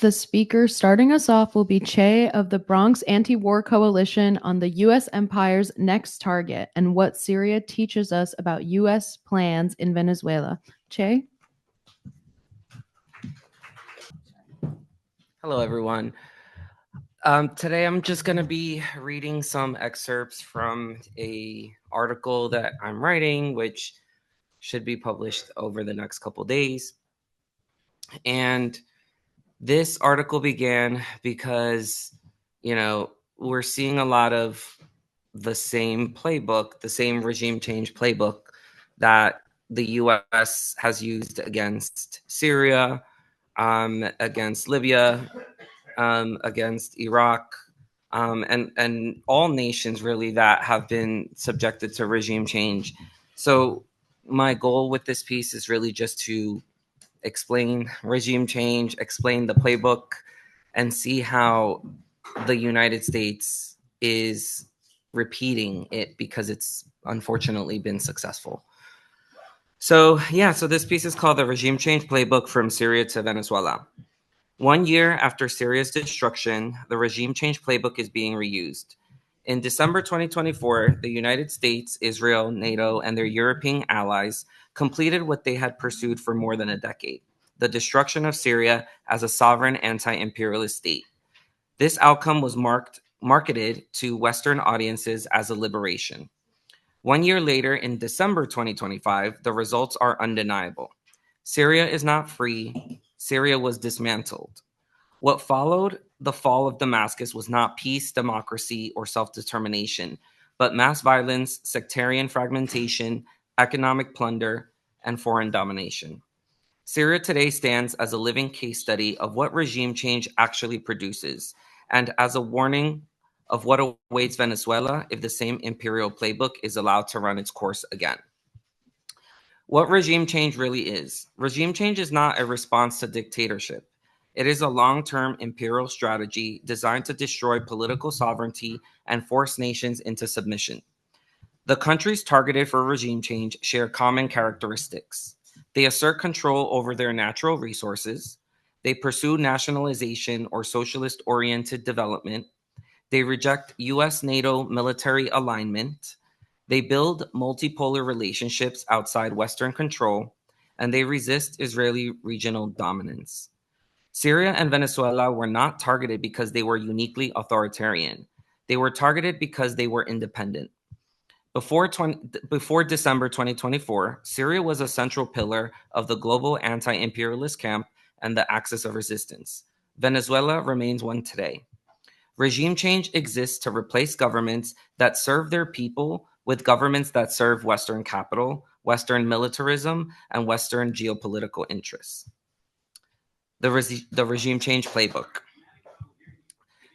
The speaker starting us off will be Che of the Bronx Anti-War Coalition on the U.S. Empire's next target and what Syria teaches us about U.S. plans in Venezuela. Che? Hello, everyone. Today I'm just going to be reading some excerpts from a article that I'm writing, which should be published over the next couple days. And this article began because, we're seeing a lot of the same playbook, the same regime change playbook that the U.S. has used against Syria, against Libya, against Iraq, and all nations really that have been subjected to regime change. So my goal with this piece is really just to explain regime change, explain the playbook, and see how the United States is repeating it because it's unfortunately been successful. So this piece is called The Regime Change Playbook from Syria to Venezuela. 1 year after Syria's destruction, the regime change playbook is being reused. In December 2024, the United States, Israel, NATO, and their European allies completed what they had pursued for more than a decade: the destruction of Syria as a sovereign anti-imperialist state. This outcome was marketed to Western audiences as a liberation. 1 year later, in December 2025, the results are undeniable. Syria is not free. Syria was dismantled. What followed the fall of Damascus was not peace, democracy, or self-determination, but mass violence, sectarian fragmentation, economic plunder, and foreign domination. Syria today stands as a living case study of what regime change actually produces, and as a warning of what awaits Venezuela if the same imperial playbook is allowed to run its course again. What regime change really is. Regime change is not a response to dictatorship. It is a long-term imperial strategy designed to destroy political sovereignty and force nations into submission. The countries targeted for regime change share common characteristics. They assert control over their natural resources. They pursue nationalization or socialist-oriented development. They reject U.S. NATO military alignment. They build multipolar relationships outside Western control, and they resist Israeli regional dominance. Syria and Venezuela were not targeted because they were uniquely authoritarian. They were targeted because they were independent. Before December 2024, Syria was a central pillar of the global anti-imperialist camp and the axis of resistance. Venezuela remains one today. Regime change exists to replace governments that serve their people with governments that serve Western capital, Western militarism, and Western geopolitical interests. The regime change playbook.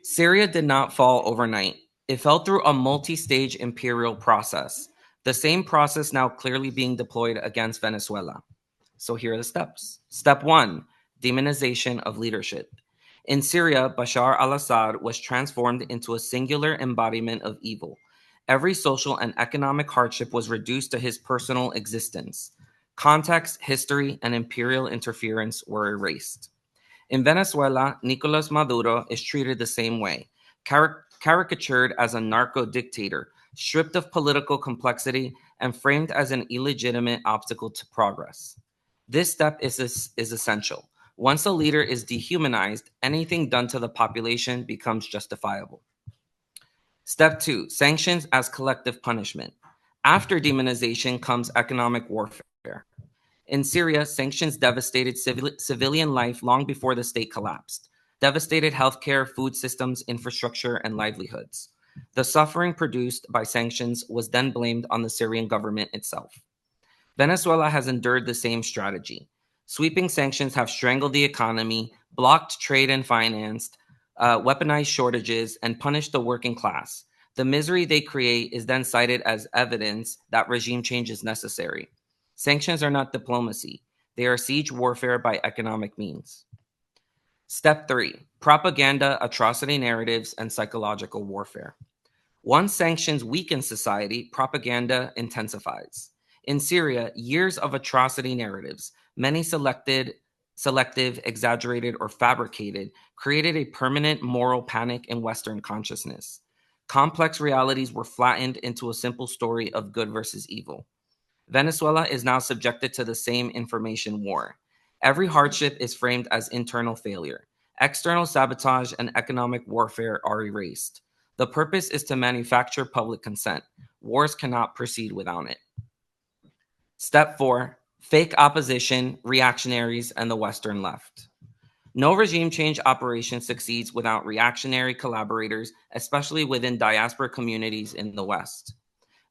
Syria did not fall overnight. It fell through a multi-stage imperial process, the same process now clearly being deployed against Venezuela. So here are the steps. Step 1, demonization of leadership. In Syria, Bashar al-Assad was transformed into a singular embodiment of evil. Every social and economic hardship was reduced to his personal existence. Context, history, and imperial interference were erased. In Venezuela, Nicolas Maduro is treated the same way, caricatured as a narco-dictator, stripped of political complexity, and framed as an illegitimate obstacle to progress. This step is essential. Once a leader is dehumanized, anything done to the population becomes justifiable. Step 2, sanctions as collective punishment. After demonization comes economic warfare. In Syria, sanctions devastated civilian life long before the state collapsed, devastated healthcare, food systems, infrastructure, and livelihoods. The suffering produced by sanctions was then blamed on the Syrian government itself. Venezuela has endured the same strategy. Sweeping sanctions have strangled the economy, blocked trade and finance, weaponized shortages, and punished the working class. The misery they create is then cited as evidence that regime change is necessary. Sanctions are not diplomacy. They are siege warfare by economic means. Step 3, propaganda, atrocity narratives, and psychological warfare. Once sanctions weaken society, propaganda intensifies. In Syria, years of atrocity narratives, many selected selective, exaggerated, or fabricated, created a permanent moral panic in Western consciousness. Complex realities were flattened into a simple story of good versus evil. Venezuela is now subjected to the same information war. Every hardship is framed as internal failure. External sabotage and economic warfare are erased. The purpose is to manufacture public consent. Wars cannot proceed without it. Step 4, fake opposition, reactionaries, and the Western left. No regime change operation succeeds without reactionary collaborators, especially within diaspora communities in the West.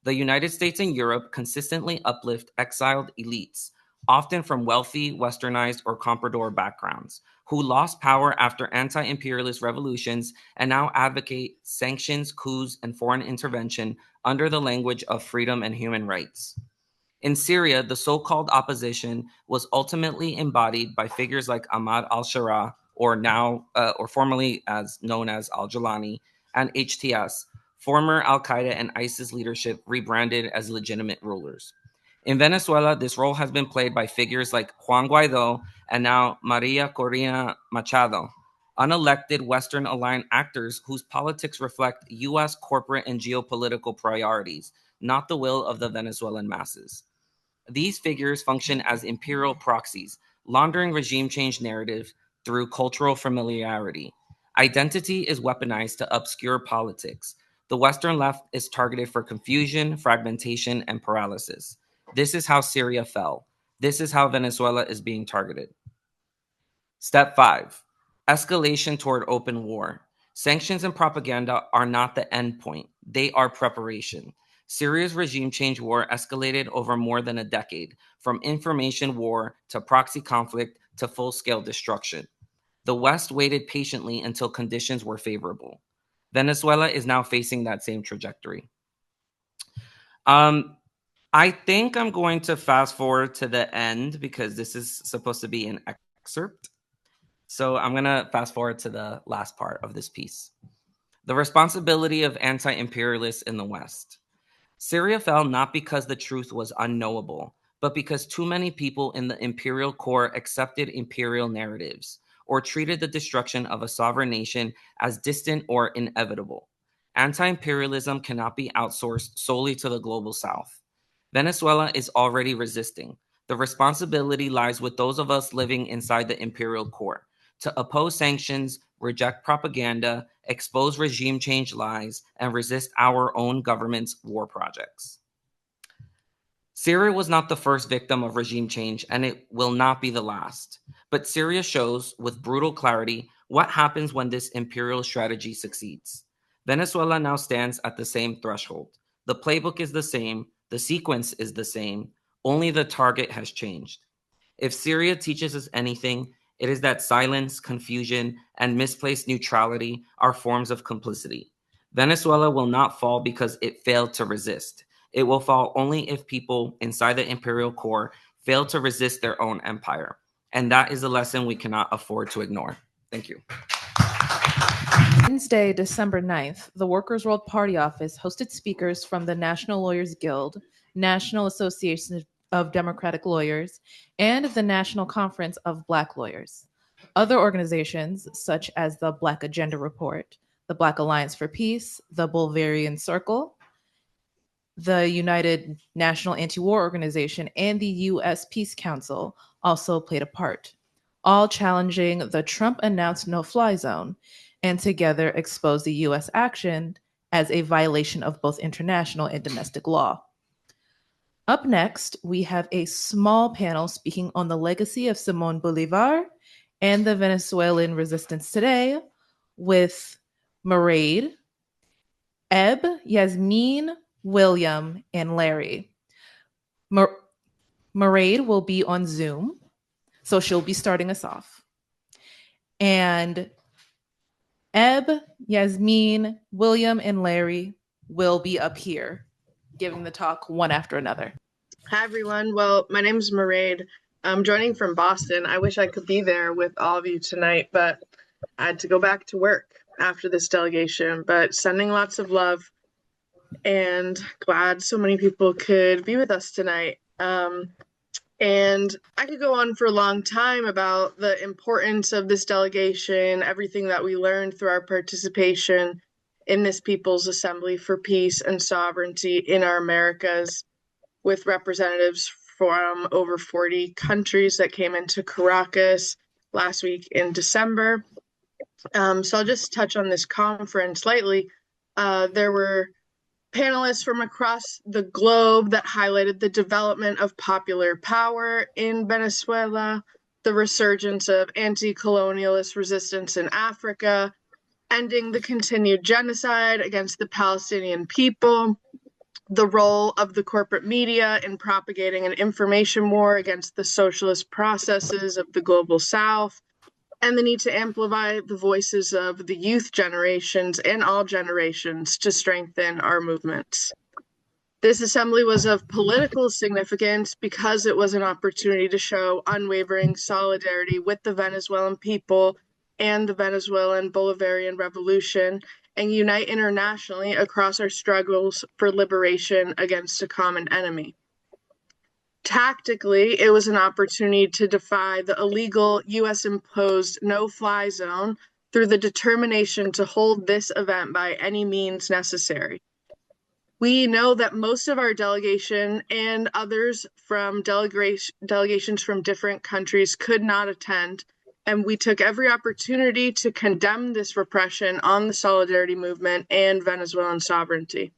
The United States and Europe consistently uplift exiled elites, often from wealthy, westernized, or comprador backgrounds, who lost power after anti-imperialist revolutions and now advocate sanctions, coups, and foreign intervention under the language of freedom and human rights. In Syria, the so-called opposition was ultimately embodied by figures like Ahmad al-Sharaa, or formerly as known as al-Jilani, and HTS, former Al-Qaeda and ISIS leadership rebranded as legitimate rulers. In Venezuela, this role has been played by figures like Juan Guaido and now Maria Corina Machado, unelected Western-aligned actors whose politics reflect U.S. corporate and geopolitical priorities, not the will of the Venezuelan masses. These figures function as imperial proxies, laundering regime change narrative through cultural familiarity. Identity is weaponized to obscure politics. The Western left is targeted for confusion, fragmentation, and paralysis. This is how Syria fell. This is how Venezuela is being targeted. Step 5, escalation toward open war. Sanctions and propaganda are not the end point, they are preparation. Syria's regime change war escalated over more than a decade, from information war to proxy conflict to full-scale destruction. The West waited patiently until conditions were favorable. Venezuela is now facing that same trajectory. I think I'm going to fast forward to the end because this is supposed to be an excerpt. So I'm going to fast forward to the last part of this piece. The responsibility of anti-imperialists in the West. Syria fell not because the truth was unknowable, but because too many people in the imperial core accepted imperial narratives or treated the destruction of a sovereign nation as distant or inevitable. Anti-imperialism cannot be outsourced solely to the global South. Venezuela is already resisting. The responsibility lies with those of us living inside the imperial core to oppose sanctions, reject propaganda, expose regime change lies, and resist our own government's war projects. Syria was not the first victim of regime change, and it will not be the last. But Syria shows with brutal clarity what happens when this imperial strategy succeeds. Venezuela now stands at the same threshold. The playbook is the same, the sequence is the same, only the target has changed. If Syria teaches us anything, it is that silence, confusion, and misplaced neutrality are forms of complicity. Venezuela will not fall because it failed to resist. It will fall only if people inside the imperial core fail to resist their own empire. And that is a lesson we cannot afford to ignore. Thank you. Wednesday, December 9th, the Workers' World Party Office hosted speakers from the National Lawyers Guild, National Association of Democratic Lawyers, and the National Conference of Black Lawyers. Other organizations, such as the Black Agenda Report, the Black Alliance for Peace, the Bolivarian Circle, the United National Anti-War Organization, and the U.S. Peace Council also played a part, all challenging the Trump-announced no-fly zone, and together expose the U.S. action as a violation of both international and domestic law. Up next, we have a small panel speaking on the legacy of Simón Bolívar and the Venezuelan resistance today with Mairead, Eb, Yasmin, William, and Larry. Mairead will be on Zoom, so she'll be starting us off. And Eb, Yasmin, William, and Larry will be up here giving the talk one after another. Hi, everyone. Well, my name is Mairead. I'm joining from Boston. I wish I could be there with all of you tonight, but I had to go back to work after this delegation. But sending lots of love and glad so many people could be with us tonight. And I could go on for a long time about the importance of this delegation, everything that we learned through our participation in this People's Assembly for Peace and Sovereignty in our Americas, with representatives from over 40 countries that came into Caracas last week in December. So I'll just touch on this conference lightly. There were panelists from across the globe that highlighted the development of popular power in Venezuela, the resurgence of anti-colonialist resistance in Africa, ending the continued genocide against the Palestinian people, the role of the corporate media in propagating an information war against the socialist processes of the global South, and the need to amplify the voices of the youth generations and all generations to strengthen our movements. This assembly was of political significance because it was an opportunity to show unwavering solidarity with the Venezuelan people and the Venezuelan Bolivarian Revolution, and unite internationally across our struggles for liberation against a common enemy. Tactically, it was an opportunity to defy the illegal US-imposed no-fly zone through the determination to hold this event by any means necessary. We know that most of our delegation and others from delegations from different countries could not attend, and we took every opportunity to condemn this repression on the Solidarity Movement and Venezuelan sovereignty.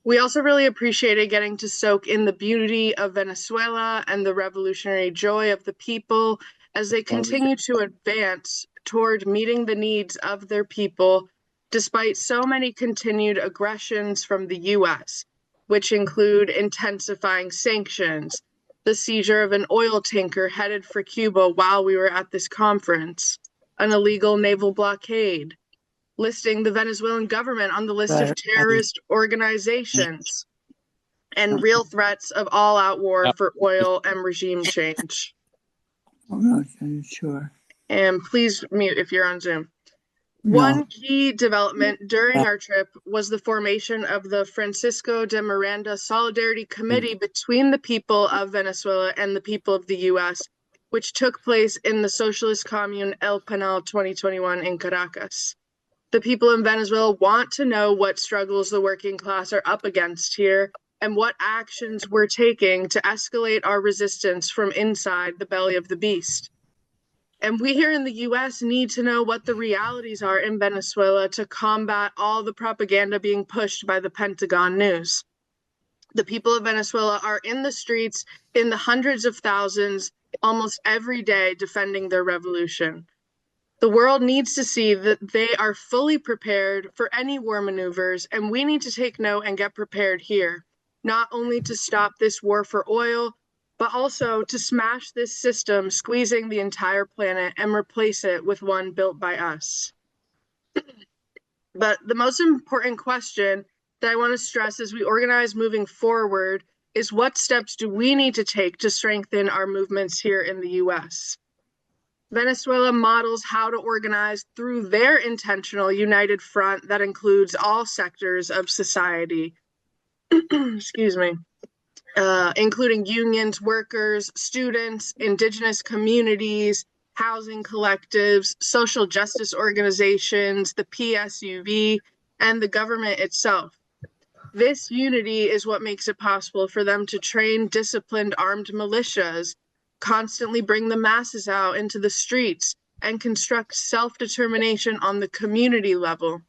We also really appreciated getting to soak in the beauty of Venezuela and the revolutionary joy of the people as they continue to advance toward meeting the needs of their people, despite so many continued aggressions from the US, which include intensifying sanctions, the seizure of an oil tanker headed for Cuba while we were at this conference, an illegal naval blockade, listing the Venezuelan government on the list of terrorist organizations, and real threats of all-out war for oil and regime change. Sure. And please mute if you're on Zoom. One key development during our trip was the formation of the Francisco de Miranda Solidarity Committee between the people of Venezuela and the people of the US, which took place in the socialist commune El Penal 2021 in Caracas. The people in Venezuela want to know what struggles the working class are up against here and what actions we're taking to escalate our resistance from inside the belly of the beast. And we here in the US need to know what the realities are in Venezuela to combat all the propaganda being pushed by the Pentagon News. The people of Venezuela are in the streets in the hundreds of thousands almost every day defending their revolution. The world needs to see that they are fully prepared for any war maneuvers, and we need to take note and get prepared here, not only to stop this war for oil, but also to smash this system, squeezing the entire planet and replace it with one built by us. But the most important question that I want to stress as we organize moving forward is what steps do we need to take to strengthen our movements here in the US? Venezuela models how to organize through their intentional united front that includes all sectors of society. Excuse me. Including unions, workers, students, indigenous communities, housing collectives, social justice organizations, the PSUV, and the government itself. This unity is what makes it possible for them to train disciplined armed militias, constantly bring the masses out into the streets, and construct self-determination on the community level.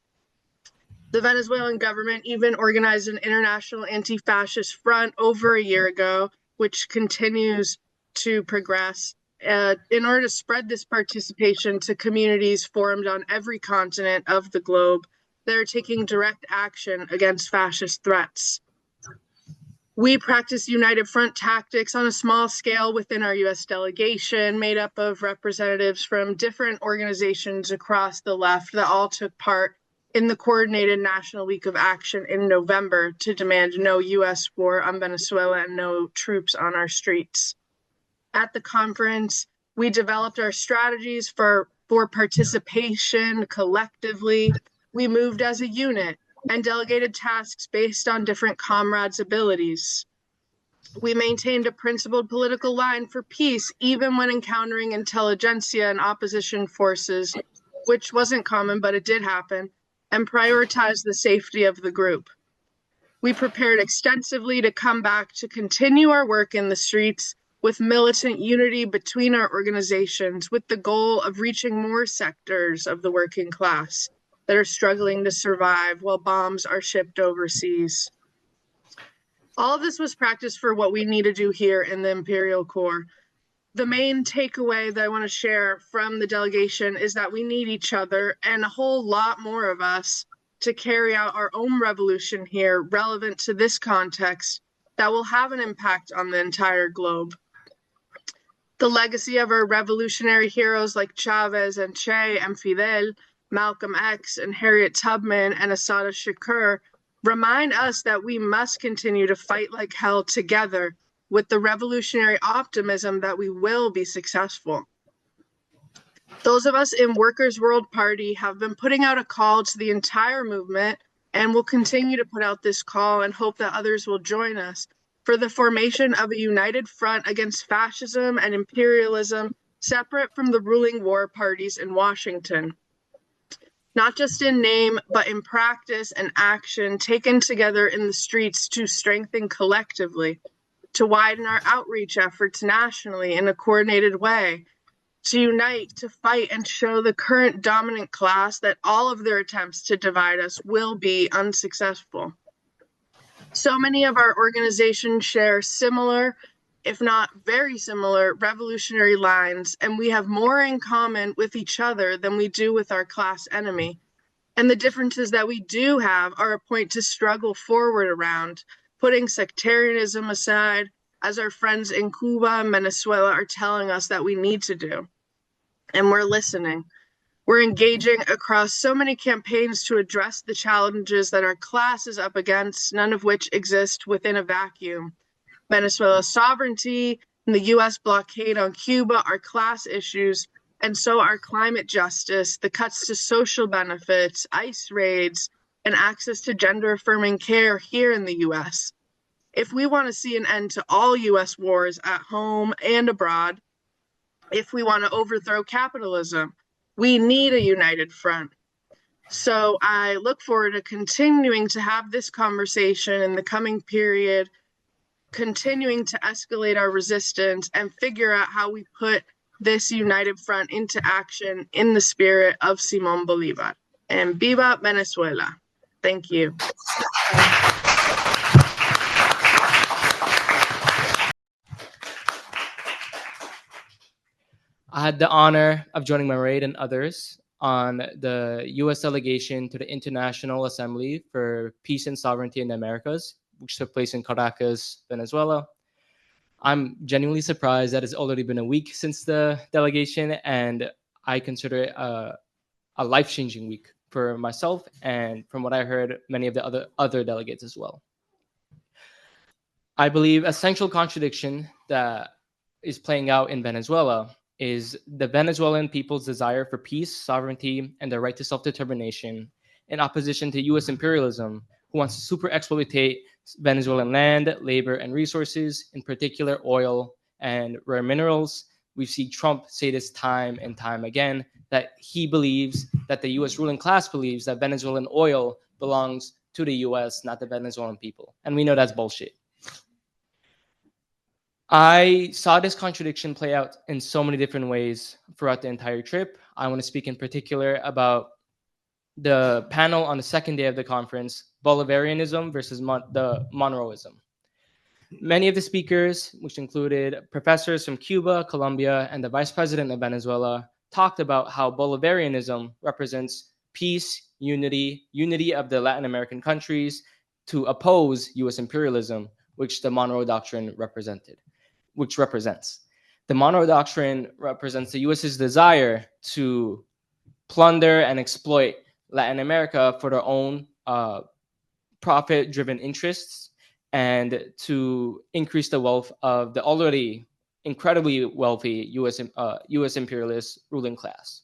The Venezuelan government even organized an international anti-fascist front over a year ago, which continues to progress in order to spread this participation to communities formed on every continent of the globe that are taking direct action against fascist threats. We practice united front tactics on a small scale within our US delegation, made up of representatives from different organizations across the left that all took part in the coordinated National Week of Action in November to demand no US war on Venezuela and no troops on our streets. At the conference, we developed our strategies for participation collectively. We moved as a unit and delegated tasks based on different comrades' abilities. We maintained a principled political line for peace, even when encountering intelligentsia and opposition forces, which wasn't common, but it did happen, and prioritized the safety of the group. We prepared extensively to come back to continue our work in the streets with militant unity between our organizations, with the goal of reaching more sectors of the working class that are struggling to survive while bombs are shipped overseas. All of this was practiced for what we need to do here in the Imperial Corps. The main takeaway that I want to share from the delegation is that we need each other and a whole lot more of us to carry out our own revolution here relevant to this context that will have an impact on the entire globe. The legacy of our revolutionary heroes like Chavez and Che and Fidel, Malcolm X and Harriet Tubman and Assata Shakur remind us that we must continue to fight like hell together with the revolutionary optimism that we will be successful. Those of us in Workers' World Party have been putting out a call to the entire movement and will continue to put out this call and hope that others will join us for the formation of a united front against fascism and imperialism separate from the ruling war parties in Washington. Not just in name, but in practice and action taken together in the streets to strengthen collectively, to widen our outreach efforts nationally in a coordinated way, to unite, to fight, and show the current dominant class that all of their attempts to divide us will be unsuccessful. So many of our organizations share similar, if not very similar, revolutionary lines, and we have more in common with each other than we do with our class enemy. And the differences that we do have are a point to struggle forward around, putting sectarianism aside, as our friends in Cuba and Venezuela are telling us that we need to do. And we're listening. We're engaging across so many campaigns to address the challenges that our class is up against, none of which exist within a vacuum. Venezuela's sovereignty and the US blockade on Cuba are class issues, and so are climate justice, the cuts to social benefits, ICE raids, and access to gender-affirming care here in the US. If we want to see an end to all US wars at home and abroad, if we want to overthrow capitalism, we need a united front. So I look forward to continuing to have this conversation in the coming period, continuing to escalate our resistance and figure out how we put this united front into action in the spirit of Simón Bolívar. And viva Venezuela. Thank you. I had the honor of joining Mairead and others on the U.S. delegation to the International Assembly for Peace and Sovereignty in the Americas, which took place in Caracas, Venezuela. I'm genuinely surprised that it's already been a week since the delegation, and I consider it a life-changing week for myself and, from what I heard, many of the other delegates as well. I believe a central contradiction that is playing out in Venezuela is the Venezuelan people's desire for peace, sovereignty, and their right to self-determination in opposition to U.S. imperialism, who wants to super exploitate Venezuelan land, labor, and resources, in particular oil and rare minerals. We see Trump say this time and time again, that he believes, that the U.S. ruling class believes that Venezuelan oil belongs to the U.S., not the Venezuelan people. And we know that's bullshit. I saw this contradiction play out in so many different ways throughout the entire trip. I want to speak in particular about the panel on the second day of the conference, Bolivarianism versus the Monroeism. Many of the speakers, which included professors from Cuba, Colombia, and the vice president of Venezuela, talked about how Bolivarianism represents peace, unity of the Latin American countries to oppose U.S. imperialism, which the Monroe Doctrine represents. The Monroe Doctrine represents the U.S.'s desire to plunder and exploit Latin America for their own profit-driven interests and to increase the wealth of the already incredibly wealthy U.S. imperialist ruling class.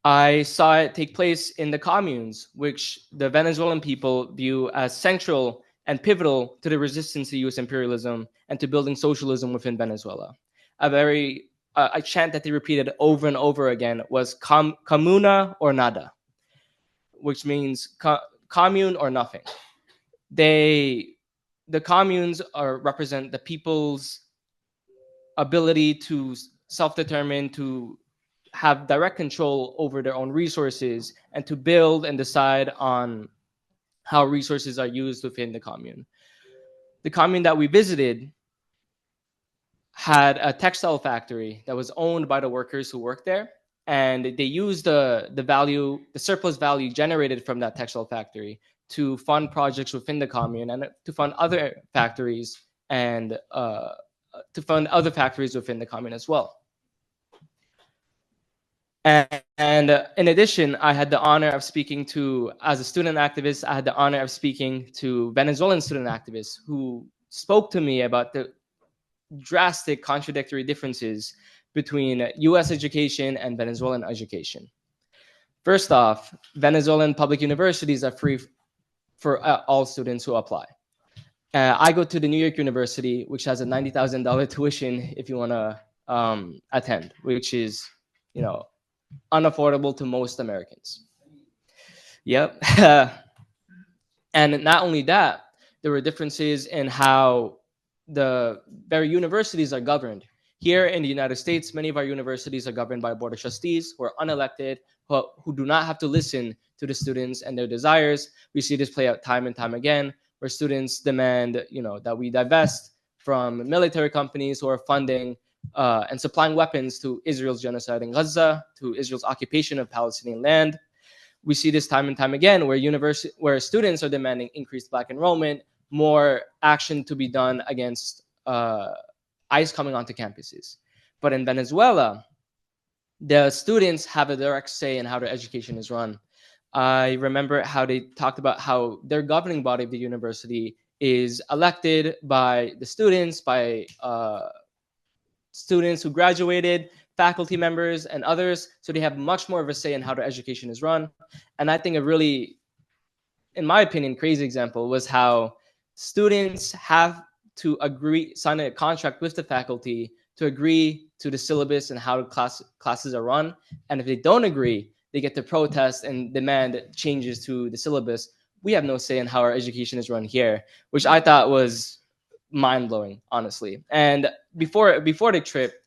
I saw it take place in the communes, which the Venezuelan people view as central and pivotal to the resistance to U.S. imperialism and to building socialism within Venezuela. A chant that they repeated over and over again was "Comuna or nada," which means commune or nothing. The communes represent the people's ability to self-determine, to have direct control over their own resources, and to build and decide on how resources are used within the commune. The commune that we visited had a textile factory that was owned by the workers who worked there, and they used the surplus value generated from that textile factory to fund projects within the commune and to fund other factories and to fund other factories within the commune as well. And in addition, I had the honor of speaking to, as a student activist, I had the honor of speaking to Venezuelan student activists who spoke to me about the drastic contradictory differences between US education and Venezuelan education. First off, Venezuelan public universities are free for all students who apply. I go to the New York University, which has a $90,000 tuition if you want to attend, which is, unaffordable to most Americans. Yep. And not only that, there were differences in how the very universities are governed. Here in the United States, many of our universities are governed by a board of trustees who are unelected, who do not have to listen to the students and their desires. We see this play out time and time again, where students demand, that we divest from military companies who are funding and supplying weapons to Israel's genocide in Gaza, to Israel's occupation of Palestinian land. We see this time and time again, where students are demanding increased Black enrollment, more action to be done against ICE coming onto campuses. But in Venezuela, the students have a direct say in how their education is run. I remember how they talked about how their governing body of the university is elected by the students, by students who graduated, faculty members, and others. So they have much more of a say in how their education is run. And I think a really, in my opinion, crazy example was how students have to sign a contract with the faculty to agree to the syllabus and how classes are run. And if they don't agree, they get to protest and demand changes to the syllabus. We have no say in how our education is run here, which I thought was mind-blowing, honestly. And before the trip,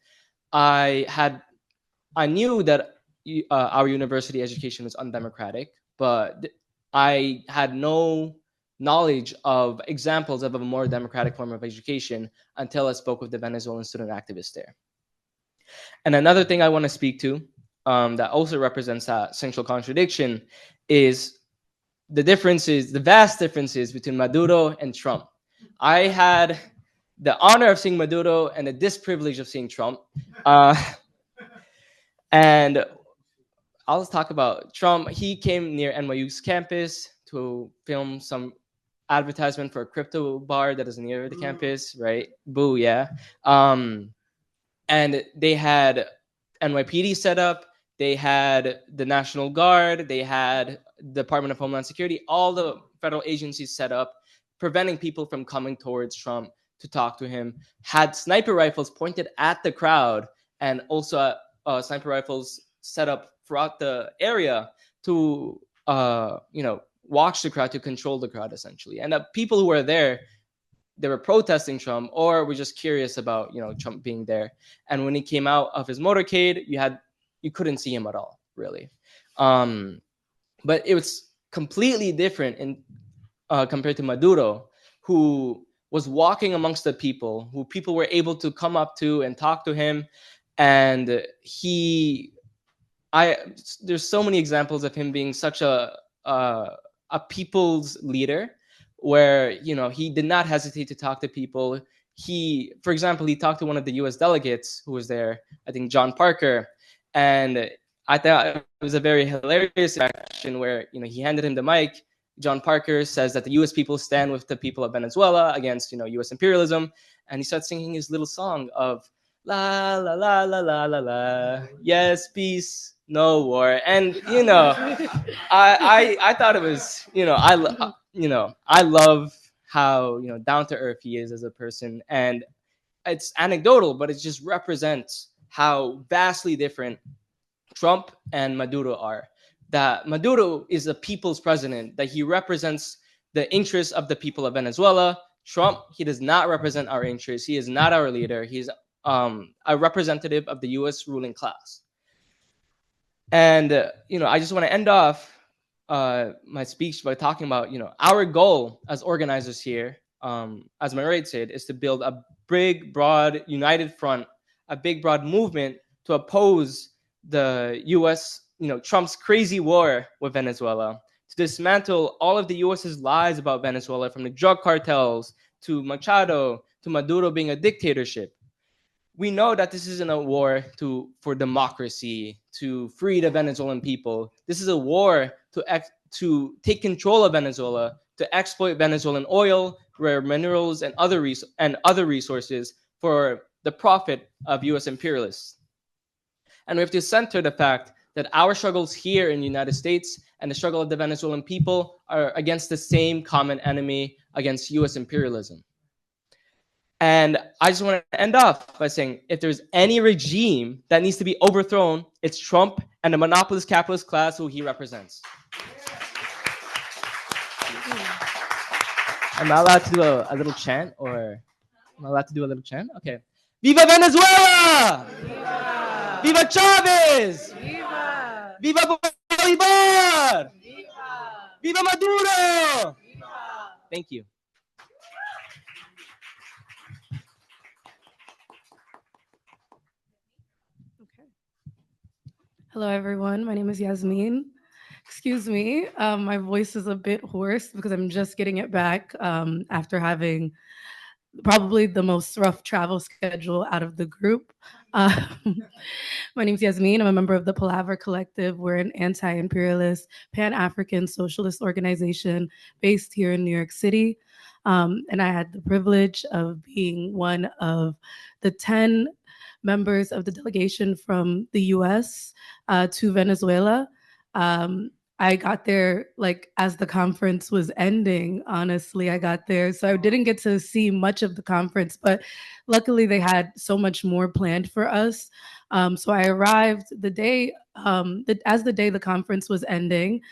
I knew that our university education was undemocratic, but I had no knowledge of examples of a more democratic form of education until I spoke with the Venezuelan student activists there. And another thing I want to speak to that also represents that central contradiction is the vast differences between Maduro and Trump. I had the honor of seeing Maduro and the disprivilege of seeing Trump. And I'll talk about Trump. He came near NYU's campus to film some advertisement for a crypto bar that is near the campus, right? Boo, yeah. And they had NYPD set up. They had the National Guard. They had Department of Homeland Security. All the federal agencies set up, preventing people from coming towards Trump to talk to him. Had sniper rifles pointed at the crowd, and also sniper rifles set up throughout the area to, watch the crowd, to control the crowd, essentially. And the people who were there, they were protesting Trump, or were just curious about, Trump being there. And when he came out of his motorcade, you couldn't see him at all, really. But it was completely different compared to Maduro, who was walking amongst the people, who people were able to come up to and talk to him. And there's so many examples of him being such a people's leader, where, he did not hesitate to talk to people. For example, he talked to one of the US delegates who was there, I think John Parker. And I thought it was a very hilarious action where, he handed him the mic. John Parker says that the US people stand with the people of Venezuela against, US imperialism. And he starts singing his little song of la, la, la, la, la, la, la. Yes, peace, no war. And, I thought it was, I love how down to earth he is as a person. And it's anecdotal, but it just represents how vastly different Trump and Maduro are. That Maduro is a people's president, that he represents the interests of the people of Venezuela. Trump, he does not represent our interests. He is not our leader. He's a representative of the U.S. ruling class. And I just want to end off my speech by talking about our goal as organizers here, as Mairead said, is to build a big, broad, united front, a big, broad movement to oppose the U.S. Trump's crazy war with Venezuela, to dismantle all of the U.S.'s lies about Venezuela, from the drug cartels to Machado to Maduro being a dictatorship. We know that this isn't a war for democracy, to free the Venezuelan people. This is a war to take control of Venezuela, to exploit Venezuelan oil, rare minerals, and other resources for the profit of U.S. imperialists. And we have to center the fact that our struggles here in the United States and the struggle of the Venezuelan people are against the same common enemy, against U.S. imperialism. And I just want to end off by saying, if there's any regime that needs to be overthrown, it's Trump and the monopolist capitalist class who he represents. Am I allowed to do a little chant, or am I allowed to do a little chant? Okay. Viva Venezuela! Viva! Viva Chavez! Viva! Viva Bolivar! Viva! Viva Maduro! Viva! Thank you. Hello, everyone. My name is Yasmin. Excuse me. My voice is a bit hoarse because I'm just getting it back after having probably the most rough travel schedule out of the group. My name is Yasmin. I'm a member of the Palaver Collective. We're an anti-imperialist, Pan-African socialist organization based here in New York City. And I had the privilege of being one of the 10 members of the delegation from the US to Venezuela. I got there as the conference was ending. Honestly, I got there. So I didn't get to see much of the conference, but luckily they had so much more planned for us. So I arrived the day, the conference was ending.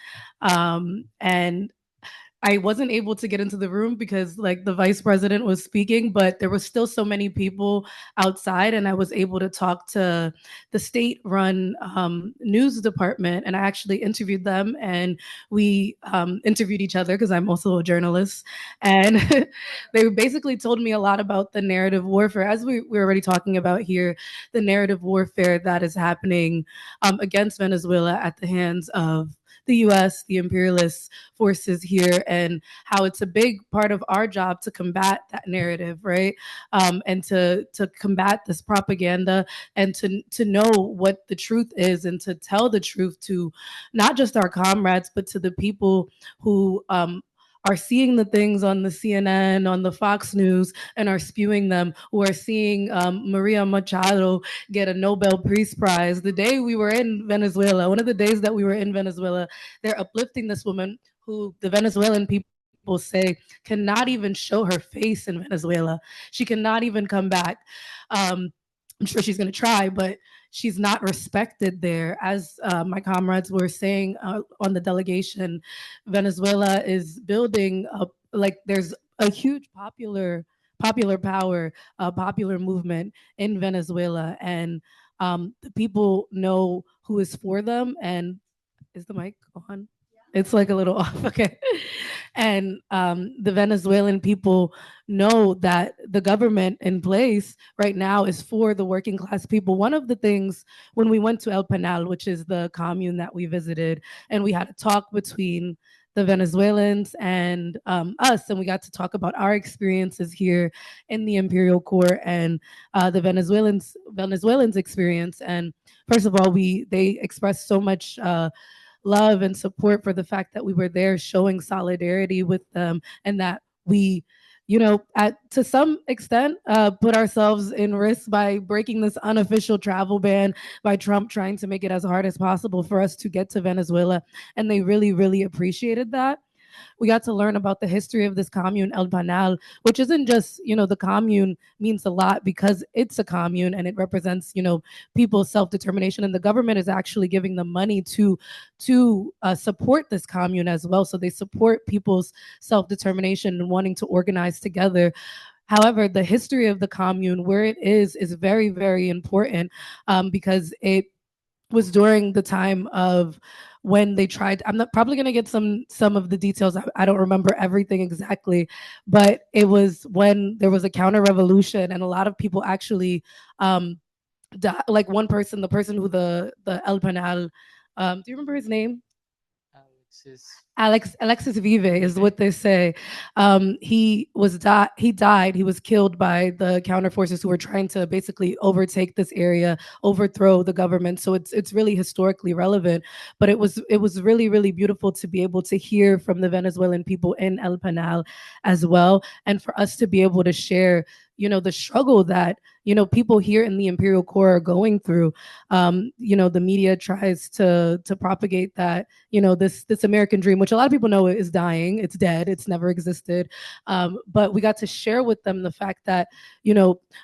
And I wasn't able to get into the room because the vice president was speaking, but there was still so many people outside, and I was able to talk to the state-run news department, and I actually interviewed them, and we interviewed each other because I'm also a journalist, and they basically told me a lot about the narrative warfare, as we were already talking about here, the narrative warfare that is happening against Venezuela at the hands of the US, the imperialist forces here, and how it's a big part of our job to combat that narrative, right? And to combat this propaganda, and to know what the truth is, and to tell the truth to not just our comrades, but to the people who are seeing the things on the CNN, on the Fox News, and are spewing them, who are seeing Maria Machado get a Nobel Peace Prize. The day we were in Venezuela, one of the days that we were in Venezuela, they're uplifting this woman who the Venezuelan people say cannot even show her face in Venezuela. She cannot even come back. I'm sure she's going to try, but she's not respected there. As my comrades were saying on the delegation, Venezuela is building up, there's a huge popular power, popular movement in Venezuela, and the people know who is for them. And is the mic on? It's a little off, okay. And the Venezuelan people know that the government in place right now is for the working class people. One of the things when we went to El Penal, which is the commune that we visited, and we had a talk between the Venezuelans and us, and we got to talk about our experiences here in the Imperial Court and the Venezuelans experience. And first of all, they expressed so much love and support for the fact that we were there, showing solidarity with them, and that we, to some extent, put ourselves in risk by breaking this unofficial travel ban by Trump, trying to make it as hard as possible for us to get to Venezuela. And they really, really appreciated that. We got to learn about the history of this commune, El Panal, which isn't just, the commune means a lot because it's a commune and it represents, people's self-determination. And the government is actually giving them money to support this commune as well. So they support people's self-determination and wanting to organize together. However, the history of the commune, where it is very, very important, because it was during the time of when they tried. I'm not probably going to get some of the details. I don't remember everything exactly, but it was when there was a counter revolution and a lot of people actually like one person, the person who the El Panal, do you remember his name? Alexis Vive is what they say. He died. He was killed by the counter forces who were trying to basically overtake this area, overthrow the government. So it's really historically relevant. But it was really, really beautiful to be able to hear from the Venezuelan people in El Panal as well, and for us to be able to share, the struggle that people here in the Imperial Core are going through. The media tries to propagate that this American dream, which a lot of people know is dying, it's dead, it's never existed. But we got to share with them the fact that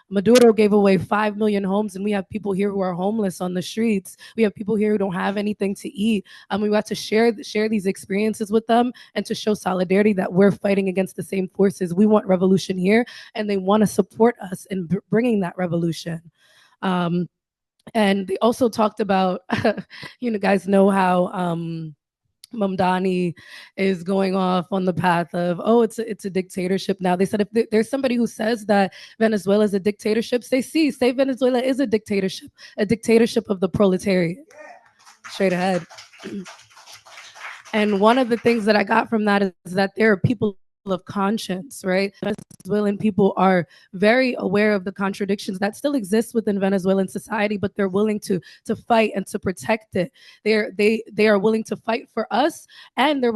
Maduro gave away 5 million homes, and we have people here who are homeless on the streets. We have people here who don't have anything to eat. We got to share these experiences with them and to show solidarity that we're fighting against the same forces. We want revolution here, and they want to support us in bringing that revolution. And they also talked about, guys know how Mamdani is going off on the path of, it's a dictatorship now. They said if there's somebody who says that Venezuela is a dictatorship, say Venezuela is a dictatorship of the proletariat. Straight ahead. And one of the things that I got from that is that there are people of conscience, right? Venezuelan people are very aware of the contradictions that still exist within Venezuelan society, but they're willing to fight and to protect it. They are willing to fight for us, and we're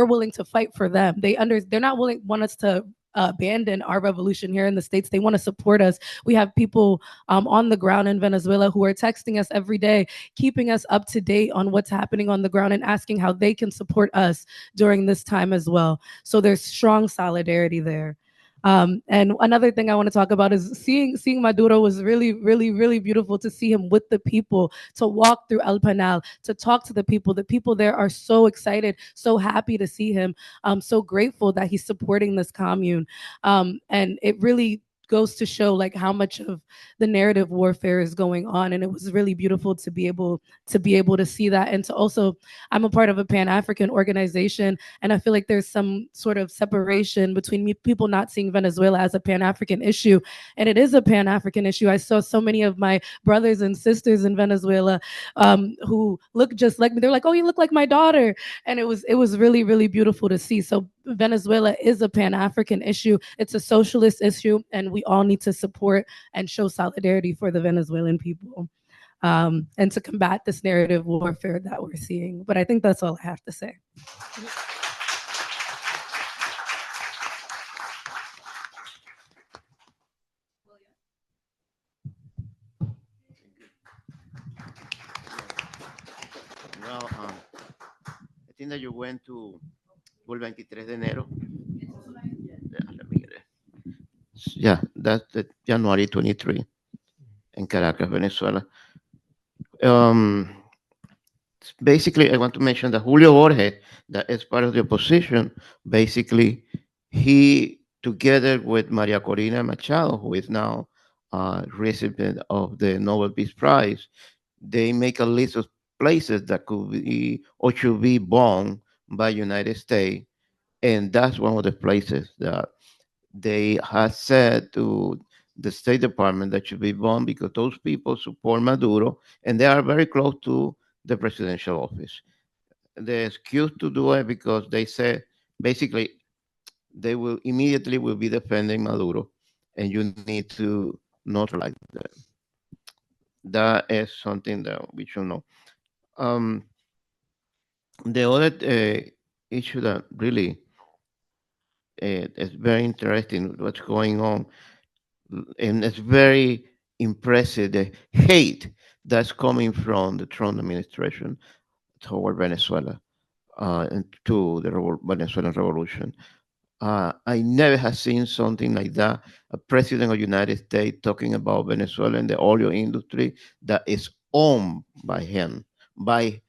willing to fight for them. They're not want us to abandon our revolution here in the States. They want to support us. We have people on the ground in Venezuela who are texting us every day, keeping us up to date on what's happening on the ground and asking how they can support us during this time as well. So there's strong solidarity there. And another thing I want to talk about is seeing Maduro was really, really, really beautiful to see him with the people, to walk through El Panal, to talk to the people. The people there are so excited, so happy to see him. So grateful that he's supporting this commune. And it really goes to show like how much of the narrative warfare is going on, and it was really beautiful to be able to see that. And to also, I'm a part of a Pan-African organization, and I feel like there's some sort of separation between people not seeing Venezuela as a Pan-African issue, and it is a Pan-African issue. I saw so many of my brothers and sisters in Venezuela who look just like me. They're like, oh, you look like my daughter. And it was really, really beautiful to see. So Venezuela is a Pan-African issue. It's a socialist issue, and we all need to support and show solidarity for the Venezuelan people, and to combat this narrative warfare that we're seeing. But I think that's all I have to say. Well, I think that you went to el 23 de enero. Yeah, that's the January 23 in Caracas, Venezuela. Basically, I want to mention that Julio Borges, that is part of the opposition, basically, he, together with Maria Corina Machado, who is now recipient of the Nobel Peace Prize, they make a list of places that could be or should be bombed by United States, and that's one of the places that they have said to the State Department that should be bombed because those people support Maduro and they are very close to the presidential office. The excuse to do it because they said basically they will immediately will be defending Maduro, and you need to neutralize them. That is something that we should know. The other issue that really is very interesting what's going on, and it's very impressive the hate that's coming from the Trump administration toward Venezuela. to the Venezuelan revolution. I never have seen something like that. A president of the United States talking about Venezuela and the oil industry that is owned by him, by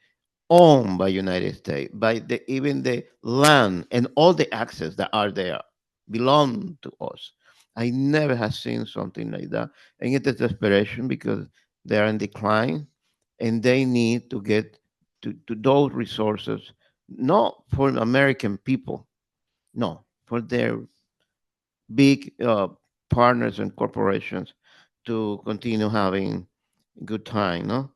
owned by United States, by the even the land and all the access that are there belong to us. I never have seen something like that. And it is desperation because they are in decline and they need to get to those resources, not for American people, no, for their big partners and corporations to continue having good time, no?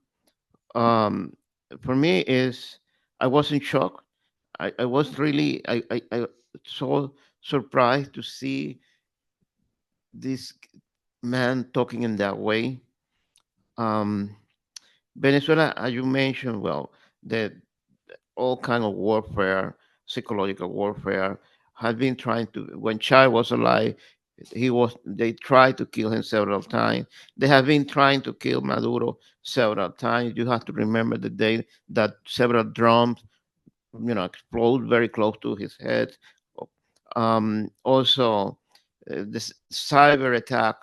um, for me is I was in shock. I was really I so surprised to see this man talking in that way. Um, Venezuela, as you mentioned, well, that all kind of warfare, psychological warfare, had been trying to. When Chai was alive, he was. They tried to kill him several times. They have been trying to kill Maduro several times. You have to remember the day that several drums, explode very close to his head. Also, this cyber attack.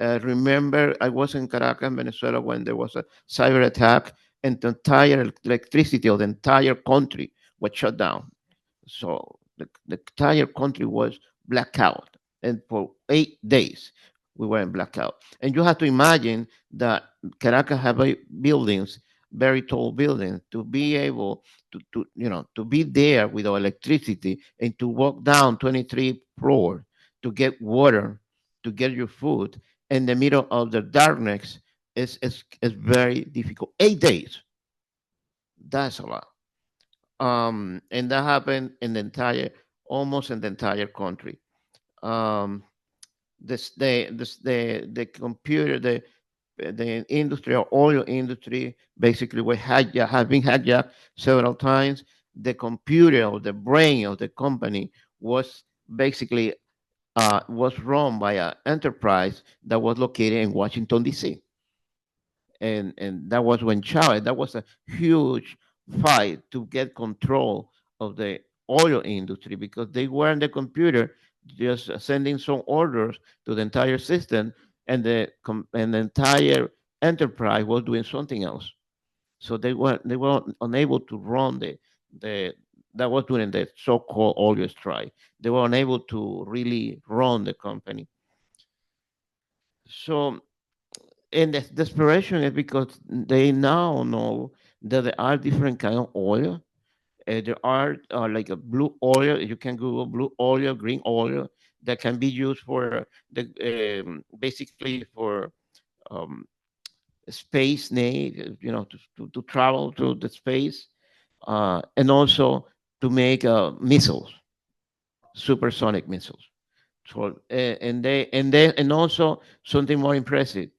Remember, I was in Caracas, Venezuela, when there was a cyber attack, and the entire electricity of the entire country was shut down. So the entire country was blackout, and for 8 days we were in blackout. And you have to imagine that Caracas have buildings, very tall buildings, to be able to be there without electricity and to walk down 23 floors to get water, to get your food in the middle of the darkness is very difficult. 8 days, that's a lot. And that happened in the entire, almost in the entire country. Um, the computer, the industry or oil industry basically were hijacked, have been hijacked several times. The computer or the brain of the company was basically was run by an enterprise that was located in Washington D.C. And that was when Chavez. That was a huge fight to get control of the oil industry because they were in the computer just sending some orders to the entire system, and the entire enterprise was doing something else. So they were unable to run the that was during the so-called oil strike. They were unable to really run the company. So, and the desperation is because they now know that there are different kind of oil. There are like a blue oil. You can Google blue oil, green oil that can be used for the basically for um, space need, to travel to the space, and also to make missiles, supersonic missiles. So, and also something more impressive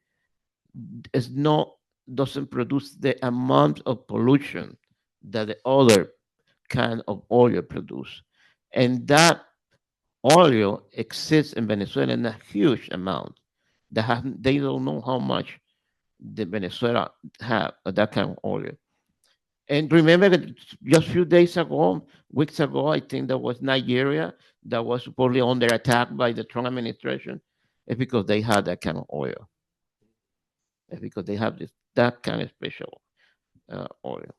is not doesn't produce the amount of pollution that the other kind of oil produce, and that oil exists in Venezuela in a huge amount. They don't know how much the Venezuela have that kind of oil. And remember that just a few days ago, weeks ago, I think that was Nigeria that was supposedly under attack by the Trump administration. It's because they had that kind of oil. It's because they have that kind of special oil.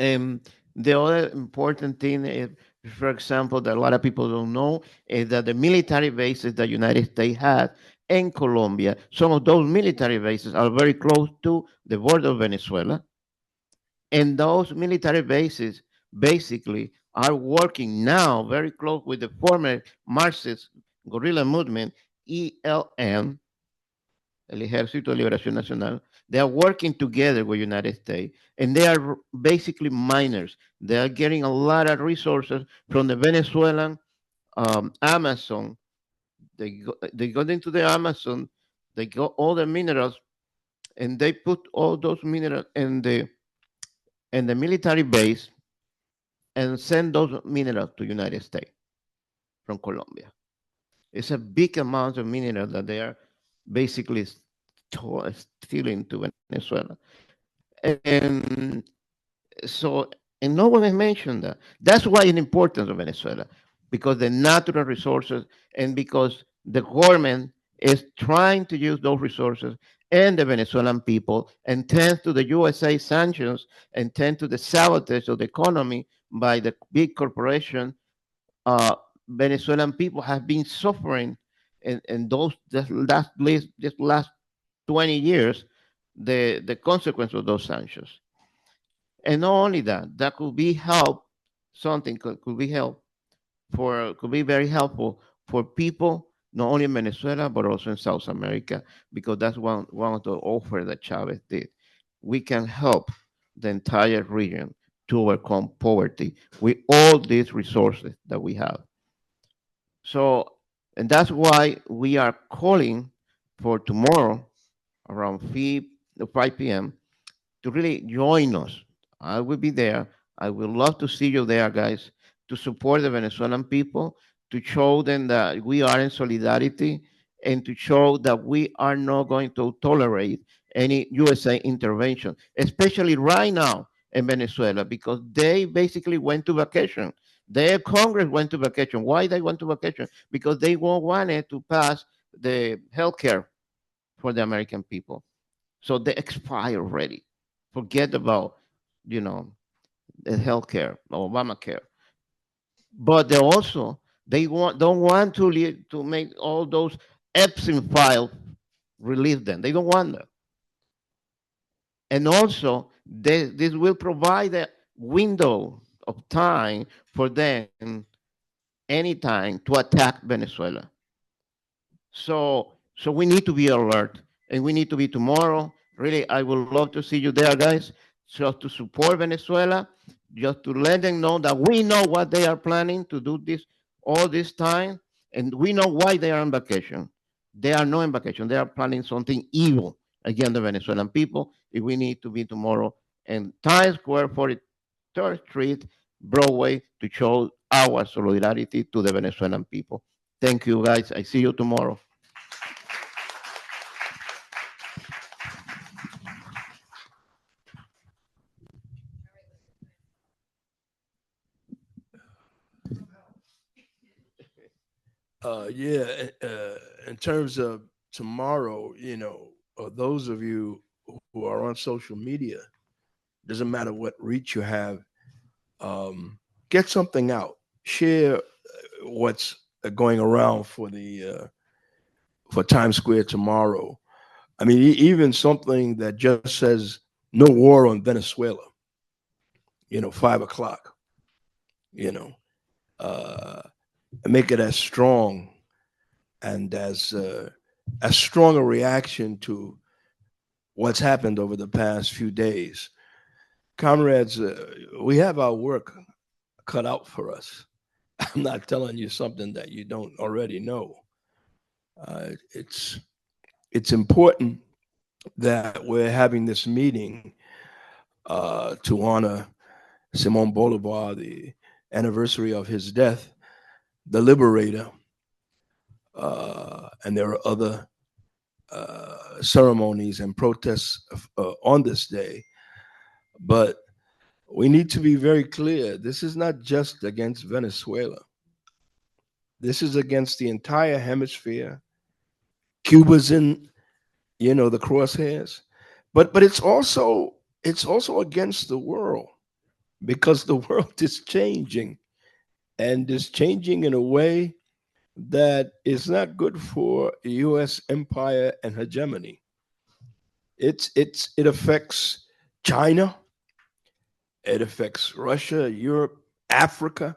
And the other important thing is, for example, that a lot of people don't know is that the military bases that United States has in Colombia, some of those military bases are very close to the border of Venezuela. And those military bases basically are working now very close with the former Marxist guerrilla movement, ELN, El Ejército de Liberación Nacional. They are working together with United States, and they are basically miners. They are getting a lot of resources from the Venezuelan Amazon. They go into the Amazon, they got all the minerals, and they put all those minerals in the military base and send those minerals to United States from Colombia. It's a big amount of minerals that they are basically stealing to Venezuela. And so And no one has mentioned that. That's why it's important to Venezuela, because the natural resources and because the government is trying to use those resources and the Venezuelan people, and tends to the USA sanctions and tend to the sabotage of the economy by the big corporation. Venezuelan people have been suffering in those this last 20 years the consequence of those sanctions. And not only that, that could be help, something could be help could be very helpful for people not only in Venezuela but also in South America, because that's one of the offers that Chavez did. We can help the entire region to overcome poverty with all these resources that we have. So, and that's why we are calling for tomorrow around 5 p.m. to really join us. I will be there. I would love to see you there, guys, to support the Venezuelan people, to show them that we are in solidarity, and to show that we are not going to tolerate any USA intervention, especially right now in Venezuela, because they basically went to vacation. Their Congress went to vacation. Why they went to vacation? Because they won't wanted to pass the health care for the American people. So they expire already. Forget about, you know, the healthcare, Obamacare. But they also don't want to make all those Epstein files release them. They don't want that. And also, this will provide a window of time for them anytime to attack Venezuela. So we need to be alert, and we need to be tomorrow. Really, I would love to see you there, guys, just to support Venezuela, just to let them know that we know what they are planning to do this all this time, and we know why they are on vacation. They are not on vacation. They are planning something evil against the Venezuelan people. If we need to be tomorrow in Times Square, 43rd Street, Broadway, to show our solidarity to the Venezuelan people. Thank you, guys. I see you tomorrow. Yeah, in terms of tomorrow, those of you who are on social media, doesn't matter what reach you have, get something out, share what's going around for Times Square tomorrow. I mean, even something that just says no war on Venezuela, 5 o'clock, you know, uh, make it as strong and as strong a reaction to what's happened over the past few days. Comrades, we have our work cut out for us. I'm not telling you something that you don't already know. It's important that we're having this meeting to honor Simon Bolivar, the anniversary of his death, the liberator, and there are other ceremonies and protests on this day. But we need to be very clear. This is not just against Venezuela. This is against the entire hemisphere. Cuba's in, the crosshairs, but it's also against the world, because the world is changing, and is changing in a way that is not good for U.S. empire and hegemony. It affects China, it affects Russia, Europe, Africa,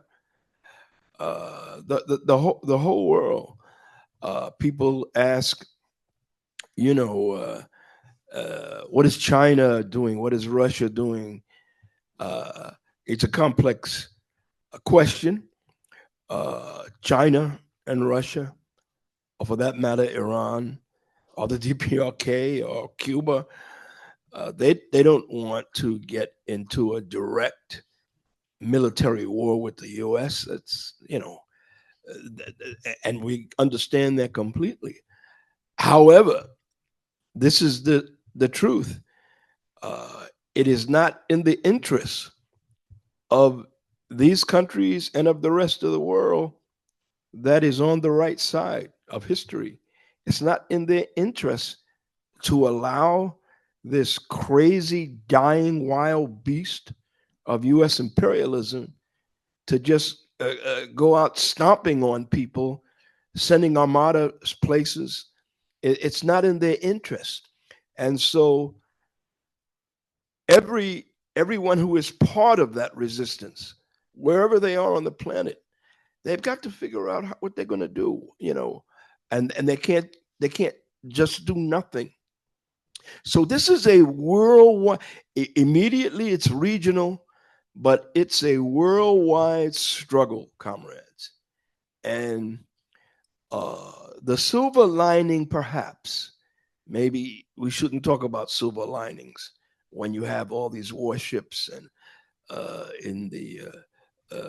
the whole world. People ask, what is China doing? What is Russia doing? It's a complex question. China and Russia, or for that matter, Iran, or the DPRK, or Cuba, they don't want to get into a direct military war with the U.S. And we understand that completely. However, this is the truth. It is not in the interest of these countries and of the rest of the world that is on the right side of history. It's not in their interest to allow this crazy, dying, wild beast of U.S. imperialism to just go out stomping on people, sending armada places. It's not in their interest. And so everyone who is part of that resistance, wherever they are on the planet, they've got to figure out what they're going to do, and they can't just do nothing. So this is a worldwide. Immediately, it's regional, but it's a worldwide struggle, comrades. And the silver lining, perhaps, maybe we shouldn't talk about silver linings when you have all these warships and in the